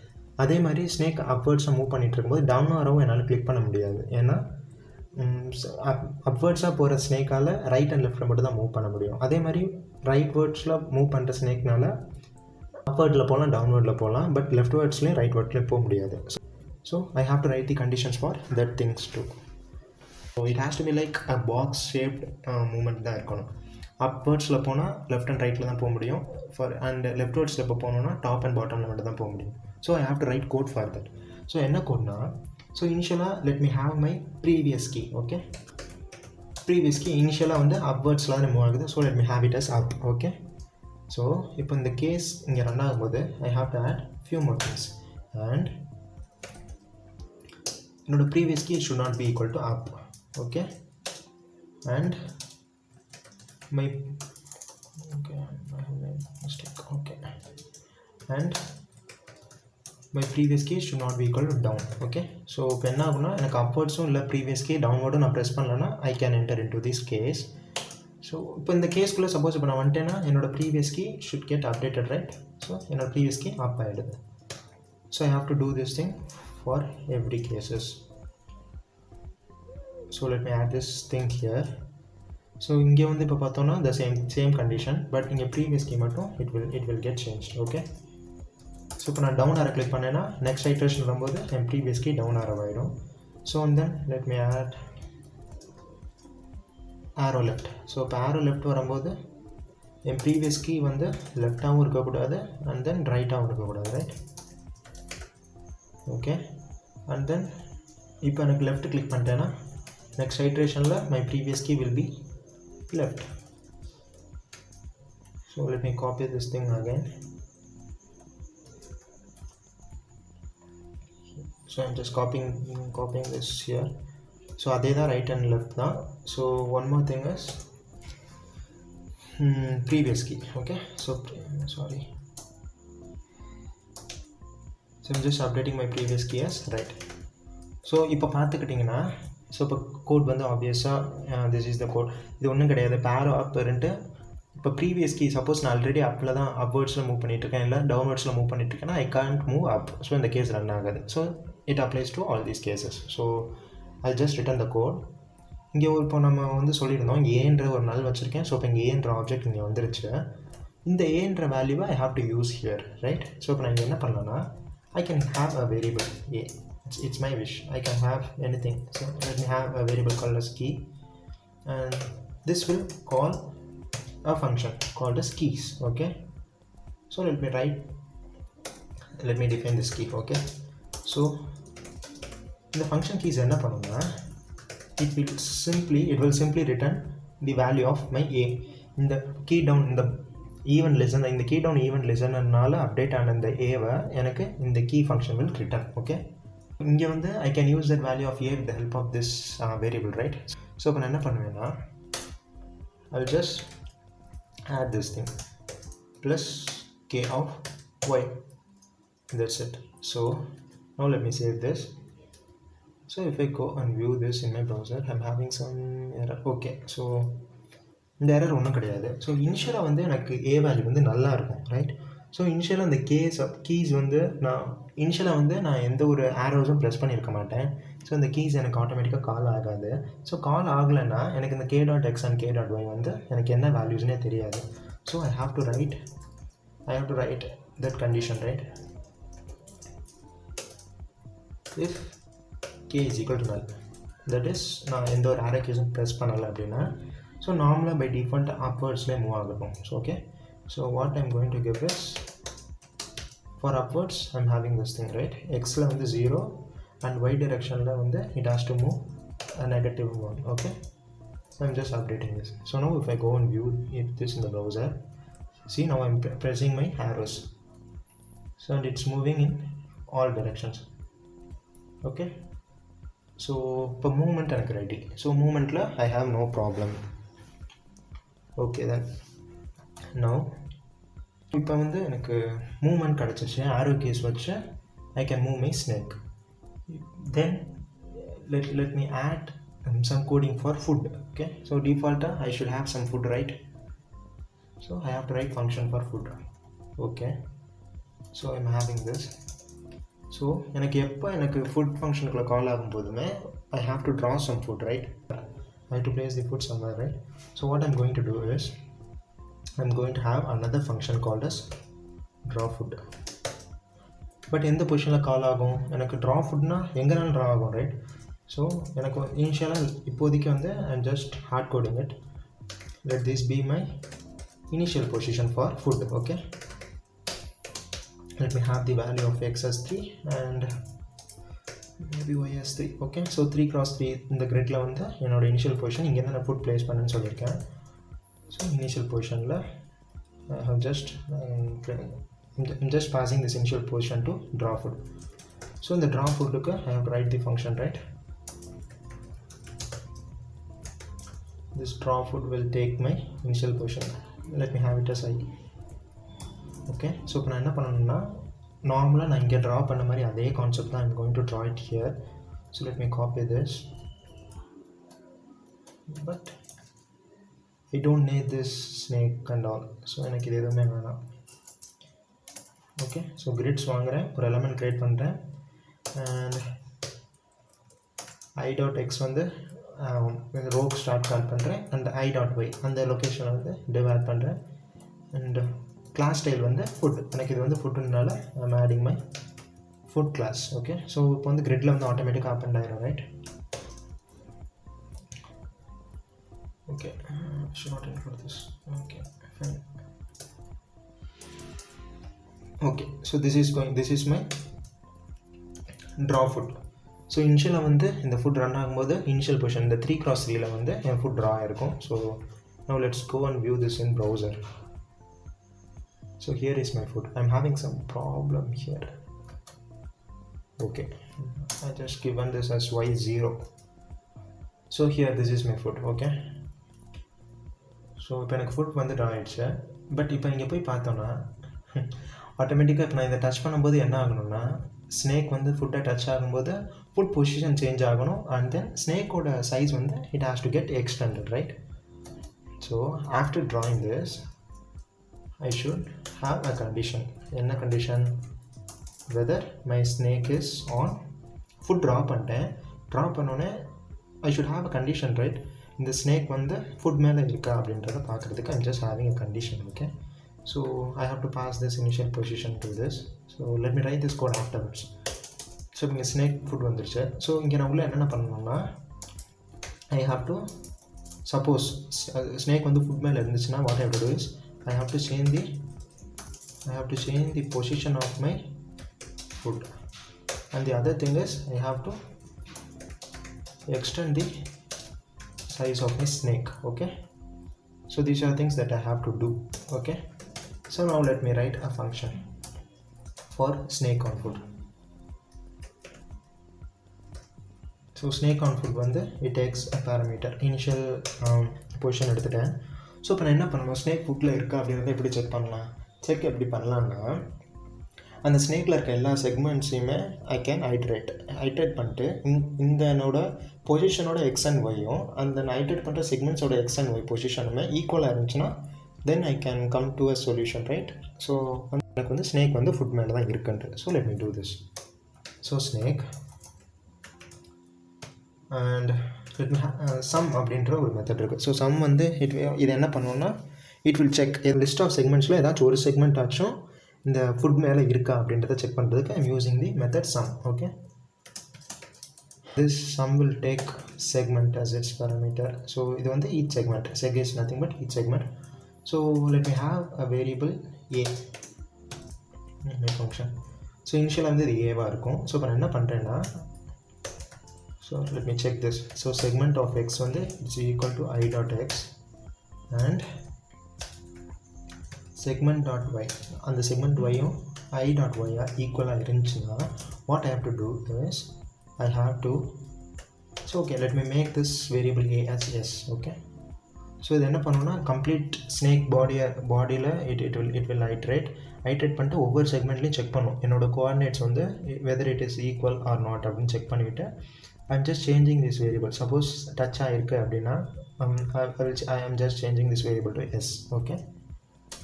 Speaker 1: அதே மாதிரி ஸ்னேக் அப்வர்ட்ஸில் மூவ் பண்ணிட்டு இருக்கும்போது டவுன் ஆரோவும் என்னால் கிளிக் பண்ண முடியாது. ஏன்னா அப்வர்ட்ஸாக போகிற ஸ்னேக்கால் ரைட் அண்ட் லெஃப்ட்டில் மட்டும் தான் மூவ் பண்ண முடியும். அதே மாதிரி ரைட் வேர்ட்ஸில் மூவ் பண்ணுற ஸ்னேக்னால அப்வர்டில் போகலாம், டவுன்வர்டில் போகலாம், பட் லெஃப்ட் வேர்ட்ஸ்லேயும் ரைட் வேர்ட்லேயும் போக முடியாது. So I have to write the conditions for that things too. So it has to be like a box shaped movement தான் இருக்கணும். அப்வர்ட்ஸில் போனால் லெஃப்ட் அண்ட் ரைட்டில் தான் போக முடியும். அண்ட் லெஃப்ட் வேர்ட்ஸில் இப்போ போகணுன்னா டாப் அண்ட் பாட்டமில் மட்டும் தான் போக முடியும். So I have to write code for that. So என்ன கோட்னா, ஸோ இனிஷியலாக let me have my previous key. Okay, previous key இனிஷியலாக வந்து அப்வர்ட்ஸில் தான் மூவ் ஆகுது. So let me have it as up. Okay, so இப்போ இந்த கேஸ் இங்கே ரன் ஆகும்போது I have to add few more things. And என்னோட previous key should not be equal to up. Okay, and my okay, I have made mistake. okay, and my previous key should not be equal to down. okay, so இப்போ என்ன ஆகும்னா எனக்கு அப்வர்ட்ஸும் இல்லை previous key டவுன்வர்டும் நான் press பண்ணலன்னா I can enter into this case. So இப்போ இந்த கேஸ்க்குள்ளே சப்போஸ் இப்போ நான் வந்துட்டேன்னா என்னோட previous key should get updated, right? So என்னோட ப்ரீவியஸ் கீ அப் ஆகிடுது. So I have to do this thing for every cases. So let me add this thing here. So இங்கே வந்து இப்போ பார்த்தோன்னா த சேம் கண்டிஷன், பட் இங்கே previous key மட்டும் it will get change. Okay, so இப்போ நான் down ஆரை click பண்ணேன்னா நெக்ஸ்ட் ஐட்ரேஷன் வரும்போது என் ப்ரீவியஸ் கீ டவுன் ஆரோ ஆகிடும். So and then let me add arrow left. So இப்போ ஆரோ லெஃப்ட் வரும்போது என் ப்ரீவியஸ் கீ வந்து லெஃப்டாகவும் இருக்கக்கூடாது அண்ட் தென் ரைட்டாகவும் இருக்கக்கூடாது, ரைட்? ஓகே, அண்ட் தென் இப்போ எனக்கு லெஃப்ட் கிளிக் பண்ணிட்டேன்னா நெக்ஸ்ட் ஐட்ரேஷனில் my previous key will be left. So let me copy this thing again. So I'm just copying this here. So adhe da right and left da. So one more thing is previous key. Okay, so sorry, so I'm just updating my previous key as right. So இப்போ பார்த்துக்கிட்டிங்கன்னா, so இப்போ code வந்து ஆப்வியஸாக this is the code. இது ஒன்றும் கிடையாது, பேரோ அப்ன்ட்டு. இப்போ ப்ரீவியஸ் கீ சப்போஸ் நான் ஆல்ரெடி அப்பில் தான் அப்வேர்ட்ஸில் மூவ் பண்ணிட்டுருக்கேன், இல்லை டவுன்வர்ட்ஸில் மூவ் பண்ணிட்டுருக்கேன்னா I can't move up. So இந்த கேஸ் ரன் ஆகாது. So it applies to all these cases. So I just written the code. இங்கே இப்போ நம்ம வந்து சொல்லியிருந்தோம் ஏன்ற ஒரு நல் வச்சுருக்கேன். ஸோ இப்போ இங்கே ஏன்ற ஆப்ஜெக்ட் இங்கே வந்துருச்சு. இந்த ஏன்ற வேல்யூவை ஐ have to use here, right? So இப்போ நான் இங்கே என்ன பண்ணலான்னா, I can have a variable a. It's my wish. I can have anything. So let me have a variable called as key, and this will call a function called as keys. Okay. So let me define this key. Okay. So the function keys enna panuna, it will simply return the value of my a. In the key down in the event listen, இந்த key down event லிசன்னால update ஆன இந்த ஏவை எனக்கு இந்த key function will return. Okay, இங்கே வந்து I can use that value of A with the help of this variable, right? So இப்போ நான் என்ன பண்ணுவேன்னா, I will just add this thing plus K of Y, that's it. So now let me save this. So if I go and view this in my browser, I am having some error. Okay, so இந்த error ஒன்றும் கிடையாது. So இனிஷியலாக வந்து எனக்கு A value வந்து நல்லா இருக்கும், right? So இனிஷியலாக அந்த கீஸ் வந்து நான் எந்த ஒரு ஆரோஸும் ப்ரெஸ் பண்ணியிருக்க மாட்டேன். ஸோ இந்த கீஸ் எனக்கு ஆட்டோமேட்டிக்காக கால் ஆகாது. ஸோ கால் ஆகலைன்னா எனக்கு இந்த K dot X and K dot Y வந்து எனக்கு என்ன வேல்யூஸ்னே தெரியாது. So I have to write that condition, right? If K is equal to null, that is நான் எந்த ஒரு ஆரோ கீஸும் ப்ரெஸ் பண்ணலை அப்படின்னா, ஸோ நார்மலாக பை டிஃபால்ட் அப்வர்ட்ஸ்லேயே மூவ் ஆகட்டும். So okay, so what I'm going to give is for upwards I'm having this thing, right? எக்ஸில் வந்து 0 அண்ட் ஒய் டிரெக்ஷனில் வந்து it has to move -1. Okay, so I'm just updating this. So now if I go and view this in the browser, see now I'm pressing my arrows, so and it's moving in all directions. Okay, so இப்போ movement எனக்கு ready. So மூவ்மெண்ட்டில் I have no problem. Okay then now இப்போ வந்து எனக்கு movement கிடச்சிச்சு, arrow case வச்சு I can move my snake. Then let me add some coding for food. Okay, so default I should have some food, right? So I have to write function for food. Okay, so I'm having this. So எனக்கு எப்போ எனக்கு food ஃபங்க்ஷனுக்குள்ள call ஆகும்போதுமே I have to draw some food, right? I have to place the food somewhere, right? So what I'm going to do is I'm going to have another function called as draw food. But எந்த பொசிஷனில் கால் ஆகும் எனக்கு? Draw ஃபுட்னா எங்கேனாலும் draw ஆகும், right? So எனக்கு இனிஷியலாக இப்போதைக்கு வந்து I'm just heart coding it. Let this be my initial position for food. Okay, let me have the value of x as 3 and maybe y as 3. Okay, so 3 cross 3 இந்த கிரிட்ல வந்து என்னோட initial position இங்கே தான் நான் food place பண்ணேன்னு சொல்லியிருக்கேன். So initial பொசிஷனில் I have I'm just passing this initial position to draw food. So in the draw food I have to write the function, right? This draw food will take my initial position. Let me have it as I. Okay, so இப்போ நான் என்ன பண்ணணும்னா, நார்மலாக நான் இங்கே draw பண்ண மாதிரி அதே கான்செப்ட் தான் I'm going to draw it here. So let me copy this, but I don't need this snake and all. So எனக்கு இது எதுவுமே வேணாம். ஓகே, ஸோ கிரிட்ஸ் வாங்குகிறேன், ஒரு எலமெண்ட் க்ரியேட் பண்ணுறேன், அண்ட் ஐ டாட் எக்ஸ் வந்து ரோக்கு ஸ்டார்ட் கால் பண்ணுறேன், அண்ட் ஐ டாட் ஒய் அந்த லொக்கேஷனை வந்து டிவ் ஆட் பண்ணுறேன், அண்ட் கிளாஸ் ஸ்டைல் வந்து ஃபுட். எனக்கு இது வந்து ஃபுட்டுனால I'm adding my food class. Okay, so இப்போ வந்து கிரிட்டில் வந்து ஆட்டோமேட்டிக்காக ஆப்பன் ஆயிரும், right? Okay, should not include this. Okay, fine. Okay, so this is my draw food. So இனிஷியலாக வந்து இந்த ஃபுட் ரன் ஆகும்போது இனிஷியல் பொசிஷன் இந்த 3x3ல வந்து என் ஃபுட் ட்ரா ஆகிருக்கும். So now let's go and view this in browser. So here is my food. I'm having some problem here. Okay, I just given this as y0. So here this is my food. Okay, so இப்போ எனக்கு food வந்து draw ஆகிடுச்சு. But இப்போ இங்கே போய் பார்த்தோன்னா ஆட்டோமேட்டிக்காக இப்போ நான் இதை டச் பண்ணும்போது என்ன ஆகணும்னா, ஸ்னேக் வந்து ஃபுட்டை டச் ஆகும்போது ஃபுட் பொசிஷன் சேஞ்ச் ஆகணும். அண்ட் தென் ஸ்னேக்கோட சைஸ் வந்து it has to get extended, right? So after drawing this I should have a condition. என்ன condition? whether my snake is on. Food draw பண்ணிட்டேன். Draw பண்ணோன்னே I should have a condition, right? இந்த snake வந்து food மேலே இருக்கா அப்படின்றத பார்க்குறதுக்கு I'm just having a condition, okay? So I have to pass this initial position to this. So let me write this code afterwards. So இங்கே snake food வந்துருச்சு. So இங்கே நான் உள்ள என்னென்ன பண்ணணும்னா, I have to suppose snake வந்து food மேலே இருந்துச்சுன்னா what I have to do is I have to change the position of my food, and the other thing is I have to extend the size of my snake, okay? So these are things that I have to do, okay? So now let me write a function for snake on food. So snake on food வந்து it takes a parameter initial position எடுத்துட்டேன். So இப்போ நான் என்ன பண்ணணும், snake ஃபுட்டில் இருக்கா அப்படின்றத எப்படி செக் பண்ணலாம்? செக் எப்படி பண்ணலான்னா, அந்த ஸ்னேக்கில் இருக்க எல்லா செக்மெண்ட்ஸையுமே ஐ கேன் ஐட்ரேட் பண்ணிட்டு இந்த என்னோட பொசிஷனோட எக்ஸ் அண்ட் ஒய்யும் அந்த நான் ஐட்ரேட் பண்ணுற செக்மெண்ட்ஸோட எக்ஸ் அண்ட் ஒய் பொசிஷனுமே ஈக்குவலாக இருந்துச்சுன்னா then I can come to a solution, right? So எனக்கு வந்து ஸ்னேக் வந்து ஃபுட் மேலே தான் இருக்குன்ட்டு. So let me do this. So snake and some அப்படின்ற ஒரு மெத்தட் இருக்குது. ஸோ சம் வந்து இது என்ன பண்ணுவோம்னா, it will check list of செக்மெண்ட்ஸில் ஏதாச்சும் ஒரு செக்மெண்ட் ஆச்சும் இந்த ஃபுட் மேலே இருக்கா அப்படின்றத செக் பண்ணுறதுக்கு I'm using the method sum, okay? This sum will take segment as its parameter. ஸோ இது வந்து each segment, check is nothing but each segment. So let me have a variable A function. ஸோ இனிஷியலாக வந்து இது ஏவாக இருக்கும். So இப்போ நான் என்ன பண்ணுறேன்னா, so let me check this. So segment of x வந்து is equal to I dot x and segment dot y. அந்த segment y யும் I dot y ஈக்குவலாக இருந்துச்சுன்னா what I have to do is I have to, so okay, let me make this variable a as s, okay? So இது என்ன பண்ணணும்னா, complete snake பாடியில் it will iterate பண்ணிட்டு ஒவ்வொரு செக்மெண்ட்லேயும் check பண்ணும் என்னோட கோஆர்டினேட்ஸ் வந்து whether it is equal or not அப்படின்னு செக் பண்ணிவிட்டு I'm just changing this variable. Suppose touch ஆயிருக்கு அப்படின்னா I am just changing this variable to s, okay?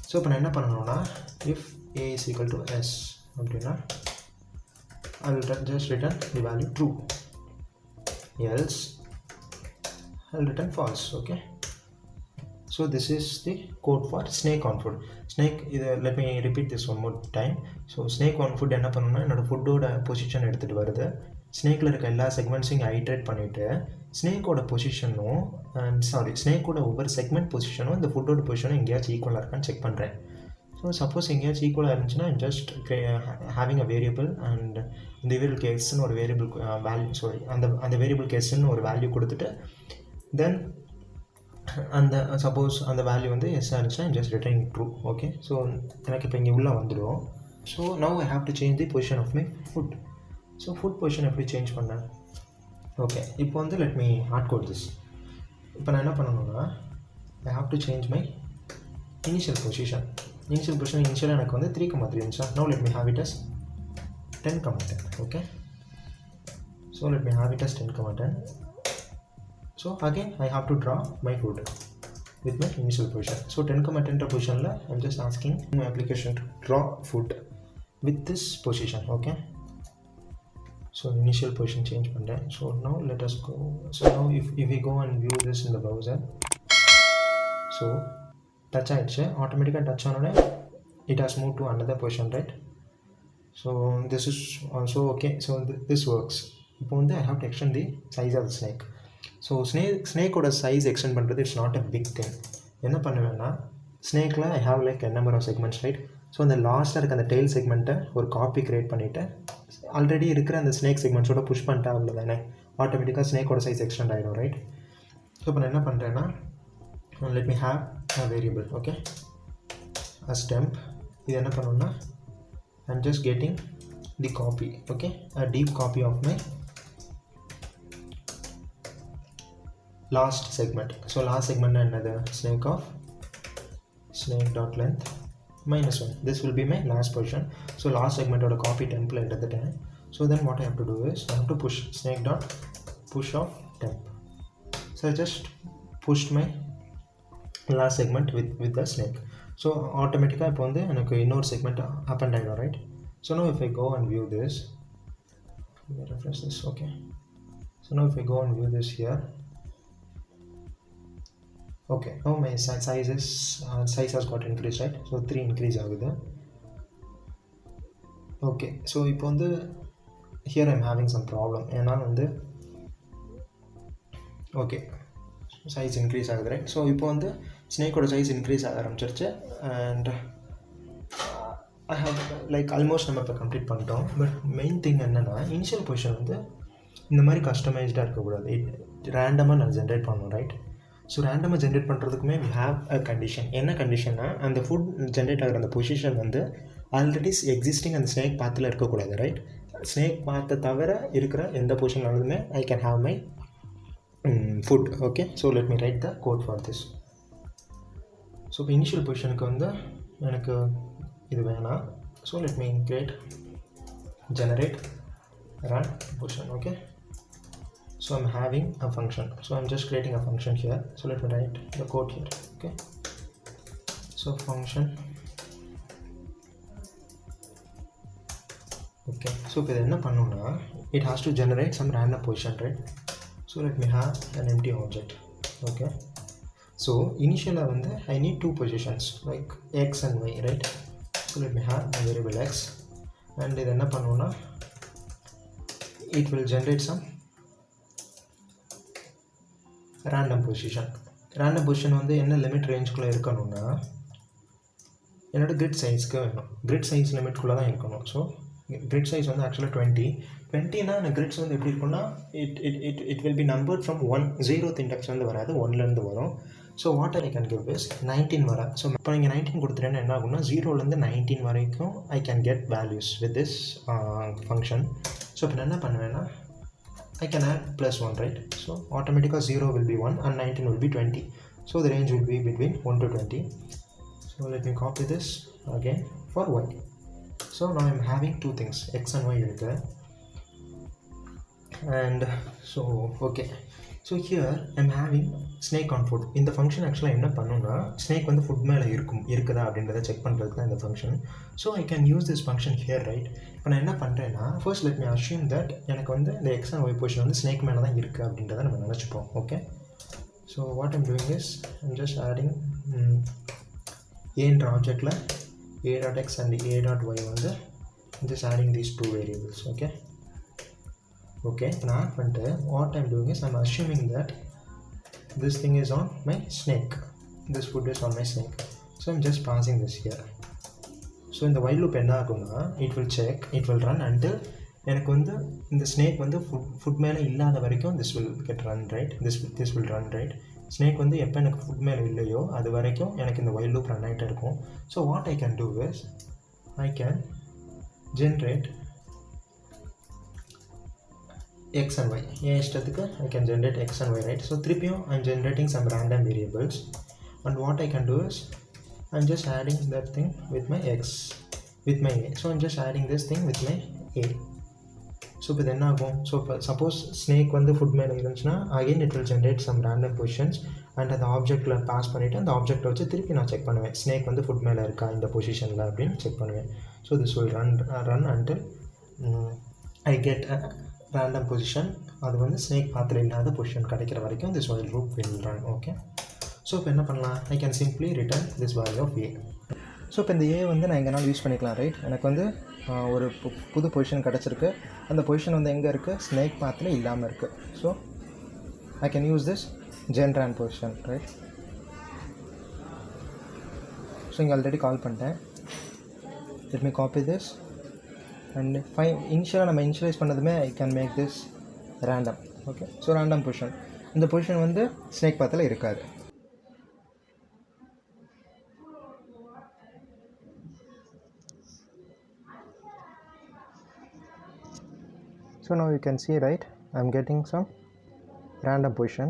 Speaker 1: So இப்போ நான் என்ன பண்ணணும்னா, if a is equal to s அப்படின்னா I will just return the value true, else I will return false, okay? So this is the code for snake on food. Snake, let me repeat this one more time. So snake on food என்ன பண்ணணும்னா, என்னோட ஃபுட்டோட position எடுத்துகிட்டு வருது. ஸ்னேக்கில் இருக்க எல்லா செக்மெண்ட்ஸையும் iterate பண்ணிவிட்டு ஸ்னேக்கோட பொசிஷனும் ஸ்னேக்கோட ஒவ்வொரு segment பொசிஷனும் இந்த ஃபுட்டோட பொசிஷனும் எங்கேயாச்சும் ஈக்குவலாக இருக்கான்னு செக் பண்ணுறேன். ஸோ சப்போஸ் எங்கேயாச்சும் ஈக்குவலாக இருந்துச்சுன்னா just having a variable and இந்த வேரியபிள் கேஸ்ன்னு ஒரு வேரியபிள் வேல்யூ அந்த வேரியபிள் கேஸ்ன்னு ஒரு வேல்யூ கொடுத்துட்டு தென் அந்த சப்போஸ் அந்த வேல்யூ வந்து எஸ் இருந்துச்சுன்னா just returning true, okay? So எனக்கு இப்போ இங்கே உள்ளே வந்துடும். ஸோ now I have to change the position of my food. So food position எப்படி சேஞ்ச் பண்ணேன்? ஓகே, இப்போ வந்து let me hard code this. இப்போ நான் என்ன பண்ணணும்னா, I have to change my initial position. இனிஷியலாக எனக்கு வந்து 3,3 இருந்துச்சா. No let me have it as 10,10, okay? So let me have it as 10,10. So again I have to draw my foot with my initial position. So 10,10 position la I'm just asking my application to draw food with this position, okay? So initial position change பண்றேன். So now let us go. So now if we go and view this in the browser, so touch ஆயிடுச்சு. ஆட்டோமேட்டிக்காக touch ஆனோடனே it has moved to another position, right? So this is also okay. So this works. இப்போ வந்து I have to extend the size of the snake. So ஸ்னேக்கோட size extend பண்ணுறது it's not a big thing. என்ன பண்ணுவேன்னா, ஸ்னேக்கில் I have like number of segments, right? So அந்த லாஸ்ட்டாக இருக்க அந்த டெய்ல் செக்மெண்ட்டை ஒரு காப்பி க்ரியேட் பண்ணிவிட்டு ஆல்ரெடி இருக்கிற அந்த ஸ்னேக் செக்மெண்ட்ஸோட புஷ் பண்ணிட்டா அவ்வளோ தானே, ஆட்டோமேட்டிக்காக ஸ்னேக்கோட சைஸ் எக்ஸ்டெண்ட் ஆகிடும், ரைட்? ஸோ இப்போ நான் என்ன பண்ணுறேன்னா, let me have a variable, okay, a stamp. இது என்ன பண்ணணும்னா, I am just getting the copy, okay, a deep copy of my last segment. So last segment என்னது, snake of snake dot length -1. This will be my last position. So last segment or a copy template at the time. So then what I have to do is I have to push snake dot push of temp. So I just pushed my last segment with the snake. So automatically இப்போ வந்து எனக்கு இன்னொரு segment append ஆகிடும், right? So now if I go and view this, let me refresh this. Okay, so now if I go and view this here, okay, now my size has got increased, right? So 3 increase ஆகுது. Okay, so இப்போ வந்து here I'm having some problem ஏன்னா வந்து okay size increase ஆகுது, right? So இப்போ வந்து ஸ்னேக்கோட size increase ஆக ஆரம்பிச்சிருச்சு and I have like almost நம்ம இப்போ கம்ப்ளீட் பண்ணிட்டோம். பட் மெயின் திங் என்னென்னா இனிஷியல் பொசிஷன் வந்து இந்த மாதிரி கஸ்டமைஸ்டாக இருக்கக்கூடாது. ரேண்டமாக நான் ஜென்ரேட் பண்ணணும், ரைட்? ஸோ ரேண்டமாக ஜென்ரேட் பண்ணுறதுக்குமே வி ஹேவ் அ கண்டிஷன். என்ன கண்டிஷன்னா அந்த ஃபுட் ஜென்ரேட் ஆகிற அந்த பொசிஷன் வந்து ஆல்ரெடி எக்ஸிஸ்டிங் அந்த ஸ்னேக் பாத்தில் இருக்கக்கூடாது, ரைட்? ஸ்னேக் பாத்தை தவிர இருக்கிற எந்த பொசிஷனாலுமே I can have my food. Okay, so let me write the code for this. So இப்போ இனிஷியல் பொசிஷனுக்கு வந்து எனக்கு இது வேணாம். So let me create generate run position. Okay, so I'm having a function, so I'm just creating a function here. So let me write the code here. Okay, so function. Okay, so இப்போ இது என்ன பண்ணுன்னா it has to generate some random position, right? So let me have an empty object. Okay, so initially I need two positions like x and y, right? So let me have a variable x and இது என்ன பண்ணுன்னா it will generate some random position. Random position வந்து என்ன limit ரேஞ்சுக்குள்ளே இருக்கணும்னா என்னோட grid சைஸ்க்கு வேணும். Grid size லிமிட்குள்ளே தான் இருக்கணும். ஸோ கிரிட் சைஸ் வந்து ஆக்சுவலாக 20னா அந்த கிரிட்ஸ் வந்து எப்படி இருக்குன்னா it will be numbered from 1 0th index வந்து வராது, 1லேருந்து வரும். So what I can give is 19 வர. ஸோ இப்போ நீங்கள் 19 கொடுத்துட்டேன்னா என்ன ஆகும்னா 0லேருந்து 19 வரைக்கும் I can get values with this function. So இப்போ நான் என்ன பண்ணுவேன்னா I can add +1, right? So automatically 0 will be 1 and 19 will be 20. So the range will be between 1 to 20. So let me copy this again for y. So now I'm having two things, x and y irukku. And so okay, so here I'm having snake on food. இந்த function ஆக்சுவலாக என்ன பண்ணுன்னா snake வந்து food மேலே இருக்குதா அப்படின்றத check பண்ணுறதுக்கு தான் இந்த function. So I can use this function here, right? இப்போ நான் என்ன பண்ணுறேன்னா first let me assume that எனக்கு வந்து இந்த எக்ஸ் அண்ட் ஒய் பொசிஷன் வந்து ஸ்னேக் மேலே தான் இருக்குது அப்படின்றத நம்ம நினச்சிப்போம். Okay, so what I'm doing is I'm just adding ஏன்ற ஆப்ஜெக்டில் a.x and a.y வந்து just adding these two variables. Okay, நான் ஆட் பண்ணிட்டு what I'm doing is I'm assuming that this thing is on my snake, this food is on my snake, so I'm just passing this here. So இந்த while loop என்ன ஆகும்னா it will check, it will run until எனக்கு வந்து இந்த snake வந்து food மேலே இல்லாத வரைக்கும் this will get run, right? this will run, right? Snake வந்து எப்போ எனக்கு ஃபுட் மேலே இல்லையோ அது வரைக்கும் எனக்கு இந்த while loop ரன் ஆகிட்டே இருக்கும். So what I can do is I can generate x and y. என் இஷ்டத்துக்கு I can generate x and y, right? So திருப்பியும் I'm generating some random variables and what I can do is I'm just adding that thing with my x with my a. So I'm just adding this thing with my a. So இப்போ இது என்ன ஆகும்? So இப்போ suppose snake வந்து food மேலே இருந்துச்சுன்னா again it will generate some random positions and அந்த ஆப்ஜெக்டில் பாஸ் பண்ணிவிட்டு அந்த ஆப்ஜெக்டை வச்சு திருப்பி நான் செக் பண்ணுவேன் ஸ்னேக் வந்து ஃபுட் மேலே இருக்கா இந்த பொசிஷனில் அப்படின்னு செக் பண்ணுவேன். So this will run until I get a random position. அது வந்து ஸ்னேக் பாத்தில் இல்லாத பொசிஷன் கிடைக்கிற வரைக்கும் this while loop will run. Okay, so இப்போ என்ன பண்ணலாம்? I can simply return this value of A. So இப்போ இந்த ஏ வந்து நான் எங்கேனாலும் யூஸ் பண்ணிக்கலாம், ரைட்? எனக்கு வந்து ஒரு புது பொசிஷன் கிடச்சிருக்கு. அந்த பொசிஷன் வந்து எங்கே இருக்குது? ஸ்னேக் பாத்தில் இல்லாமல் இருக்குது. So I can use this generate position, right? So இங்கே ஆல்ரெடி கால் பண்ணிட்டேன். Let me copy this and இனிஷியலாக நம்ம இனிஷியலைஸ் பண்ணதுமே I can make this random. Okay, so random position. இந்த பொசிஷன் வந்து ஸ்னேக் பாத்தில் இருக்காது. So now you can see, right, I'm getting some random position.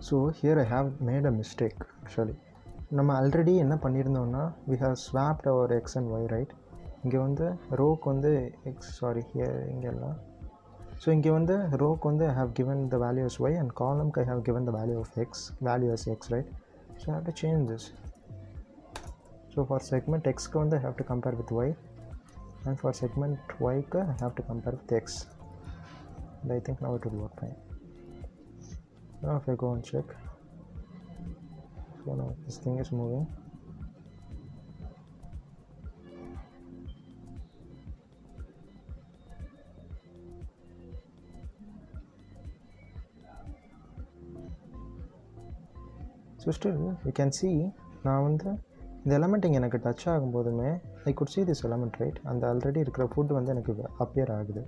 Speaker 1: So here I have made a mistake actually. நம்ம already என்ன பண்ணியிருந்தோம்னா we have swapped our x and y, right? இங்கே வந்து ரோக்கு வந்து X, sorry here இங்கெல்லாம். So இங்கே வந்து ரோக்கு வந்து I have given the value as y and column I have given the value of x, value as x, right? So I have to change this. So for segment x க்கு வந்து I have to compare with y, and for segment y க்கு I have to compare with x. And I think now it will work fine. Now if I go and check, so now this thing is moving. So still you can see நான் வந்து இந்த element இங்கே எனக்கு touch ஆகும்போதுமே I could see this element, right? அந்த already இருக்கிற food வந்து எனக்கு அப்பியர் ஆகுது.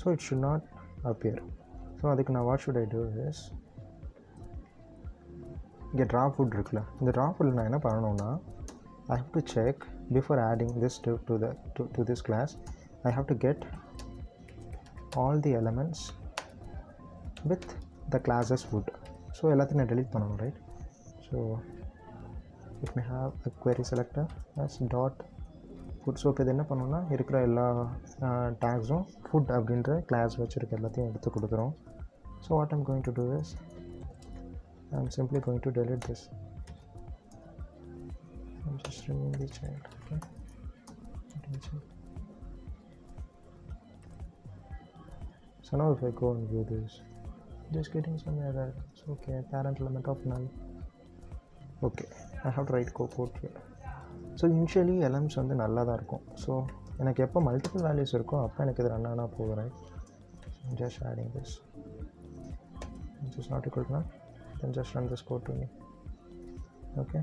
Speaker 1: So it should not appear. So அதுக்கு நான் what should I do is, இங்கே ட்ரா ஃபுட் இருக்குல்ல, இந்த ட்ரா ஃபுட்டில் நான் என்ன பண்ணணும்னா I have to check before adding this to this class. I have to get all the elements with the classes food. So எல்லாத்தையும் நான் delete பண்ணணும், right? So if we have a query selector as dot food. So இப்போ இது என்ன பண்ணணும்னா இருக்கிற எல்லா டேக்ஸும் food அப்படின்ற கிளாஸ் வச்சுருக்க எல்லாத்தையும் எடுத்து கொடுக்குறோம். So what I'm going to do is I'm simply going to delete this. I'm just removing the child. Okay. So now if I go and view this, just getting some error. It's okay. Parent element of null. Okay. I have to write code here. So initially elements வந்து நல்லா தான் இருக்கும். So எனக்கு எப்போ multiple values இருக்கோ அப்போ எனக்கு இது ரன் ஆனால் போகிறேன். Just adding this. This is not equal to null. Then just run this code to me. Okay.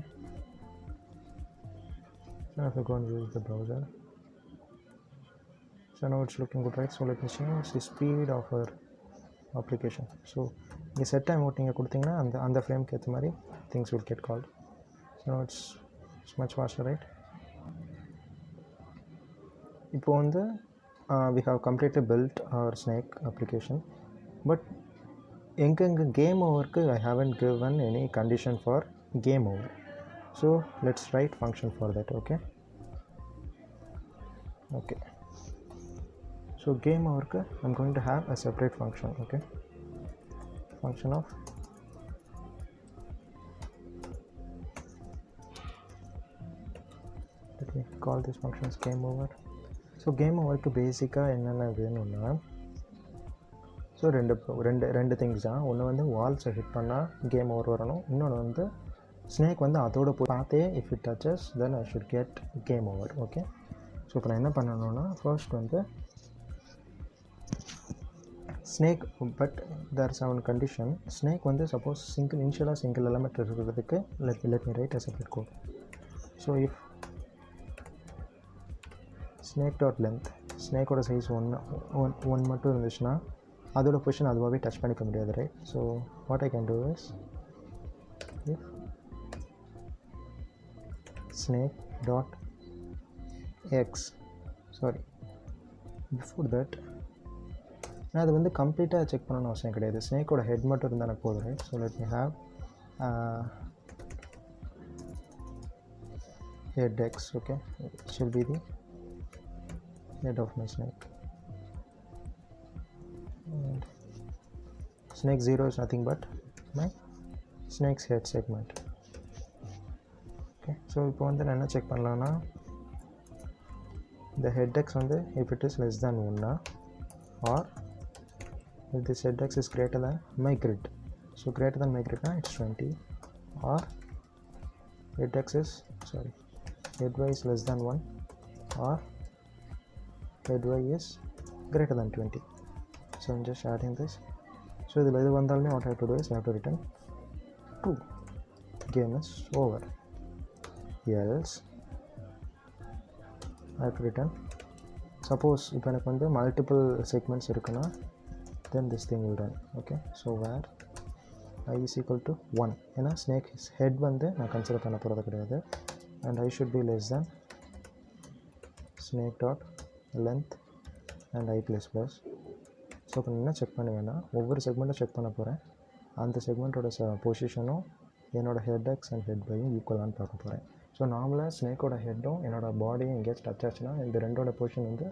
Speaker 1: So if I go and use the browser, so now it's looking good, right? So let me change the speed of our application. So the set time voting கொடுத்தீங்கன்னா அந்த ஃப்ரேம்க்கு ஏற்ற மாதிரி things will get called. So now it's much faster, right? இப்போ வந்து we have completely built our snake application, but எங்கெங்கே game ஓவருக்கு I haven't given any condition for game over. So let's write function for that. Okay. So game overக்கு I'm going to have a separate function. Okay. Function of let me call this function as game over. So game overக்கு பேசிக்காக என்னென்ன வேணும்னா, ஸோ ரெண்டு things தான். ஒன்று வந்து வால்ஸை ஹிட் பண்ணால் கேம் ஓவர் வரணும். இன்னொன்று வந்து ஸ்னேக் வந்து அதோட பார்த்தே if it touches then I should get game over. Okay. So இப்போ நான் என்ன பண்ணணும்னா ஃபர்ஸ்ட் வந்து snake, but there is one condition. Snake வந்து சப்போஸ் இனிஷியலாக சிங்கிள் எலமெண்ட் இருக்கிறதுக்கு let me write a separate code. So if snake dot length, ஸ்னேக்கோட size one மட்டும் இருந்துச்சுன்னா அதோட பொசிஷன் அதுவாகவே டச் பண்ணிக்க முடியாது, right? So what I can do is if snake dot x, sorry before that நான் அது வந்து கம்ப்ளீட்டாக செக் பண்ணணும்னு அவசியம் கிடையாது. ஸ்னேக்கோட ஹெட் மட்டும் இருந்தால் எனக்கு போதும், right? So let me have head x. Okay, it should be the head of my snake. And snake 0 is nothing but my snake's head segment. Okay, so இப்போ வந்து நான் என்ன செக் பண்ணலான்னா the head x வந்து if it is less than 1 or if this head x is greater than my grid. So greater than my grid na it's 20, or head x is head y is less than 1 or head y is greater than 20. So I'm just adding this. So idhula edu vandalme what I have to do is I have to return true. Game is over. Else I have to return, suppose இப்போ எனக்கு வந்து multiple segments இருக்குன்னா then this thing will run. Okay, so where I is equal to 1, ஏன்னா snake head வந்து நான் consider பண்ண போகிறது கிடையாது, and I should be less than snake dot length and I plus plus. So இப்போ என்ன check பண்ணுவேன்னா ஒவ்வொரு செக்மெண்ட்டும் செக் பண்ண போகிறேன். அந்த செக்மெண்ட்டோட பொசிஷனும் என்னோடய ஹெட் எக்ஸ் அண்ட் ஹெட் பையும் ஈக்குவலானு பார்க்க போகிறேன். ஸோ நார்மலாக ஸ்னேக்கோட ஹெட்டும் என்னோடய பாடியும் எங்கேயாச்சும் டச் ஆச்சுன்னா இந்த ரெண்டோட பொசிஷன் வந்து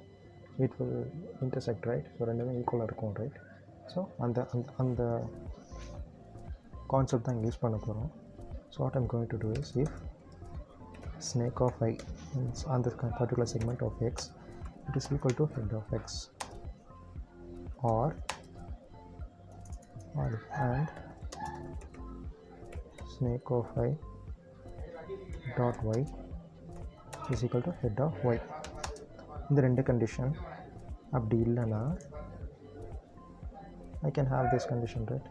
Speaker 1: it will intersect, right? So ரெண்டுமே ஈக்குவலாக இருக்கும், ரைட்? ஸோ அந்த அந்த அந்த கான்செப்ட் தான் யூஸ் பண்ண போகிறோம். So what I'm going to do is, if snake of I on this particular segment of x, it is equal to head of x, or and snake of I dot y is equal to head of y. இந்த ரெண்டு condition அப்படி இல்லைனா I can have this condition, right?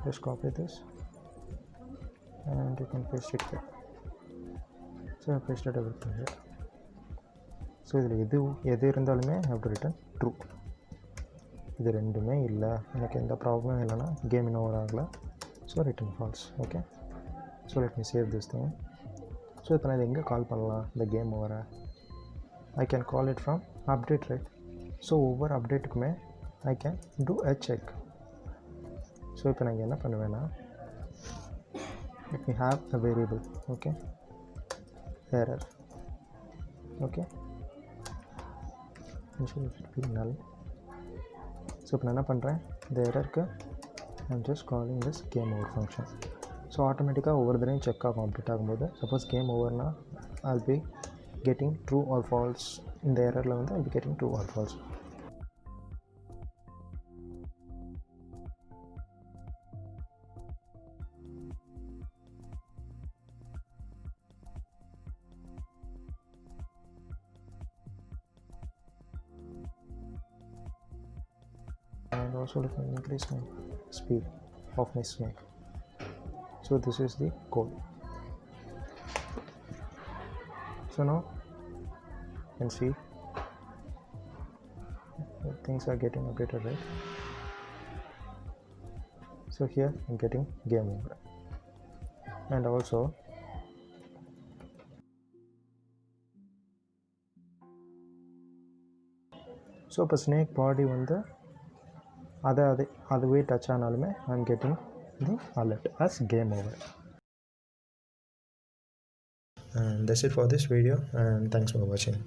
Speaker 1: Just copy this and you can paste it here. So I pasted everything here. So இதில் எது இருந்தாலுமே I have to return true. இது ரெண்டுமே இல்லை, எனக்கு எந்த ப்ராப்ளமும் இல்லைன்னா கேம் இன்னும் ஓவர் ஆகலை. So return false. Okay, so let me save this thing. So இப்போ நான் இது எங்கே கால் பண்ணலாம் இந்த கேம் ஓவரை? I can call it from update, right? So ஒவ்வொரு அப்டேட்டுக்குமே I can do a check. So இப்போ நான் என்ன பண்ணுவேன்னா, let me have a variable, okay, error, okay, initially it will be null. ஸோ இப்போ நான் என்ன பண்ணுறேன், இந்த எரருக்கு I'm just calling this game over function. ஸோ ஆட்டோமேட்டிக்காக ஒவ்வொரு தடையும் செக் ஆகும் அப்டேட் ஆகும்போது. சப்போஸ் கேம் ஓவர்னா I'll be getting true or false. இந்த எரரில் வந்து I'll be getting true or false. And also let me increase my speed of my snake. So this is the code. So now you can see things are getting updated, right? So here I'm getting game over. And also so இப்போ snake body வந்து அதுவே touch ஆனாலுமே I'm getting the alert as game over. And that's it for this video, and thanks for watching.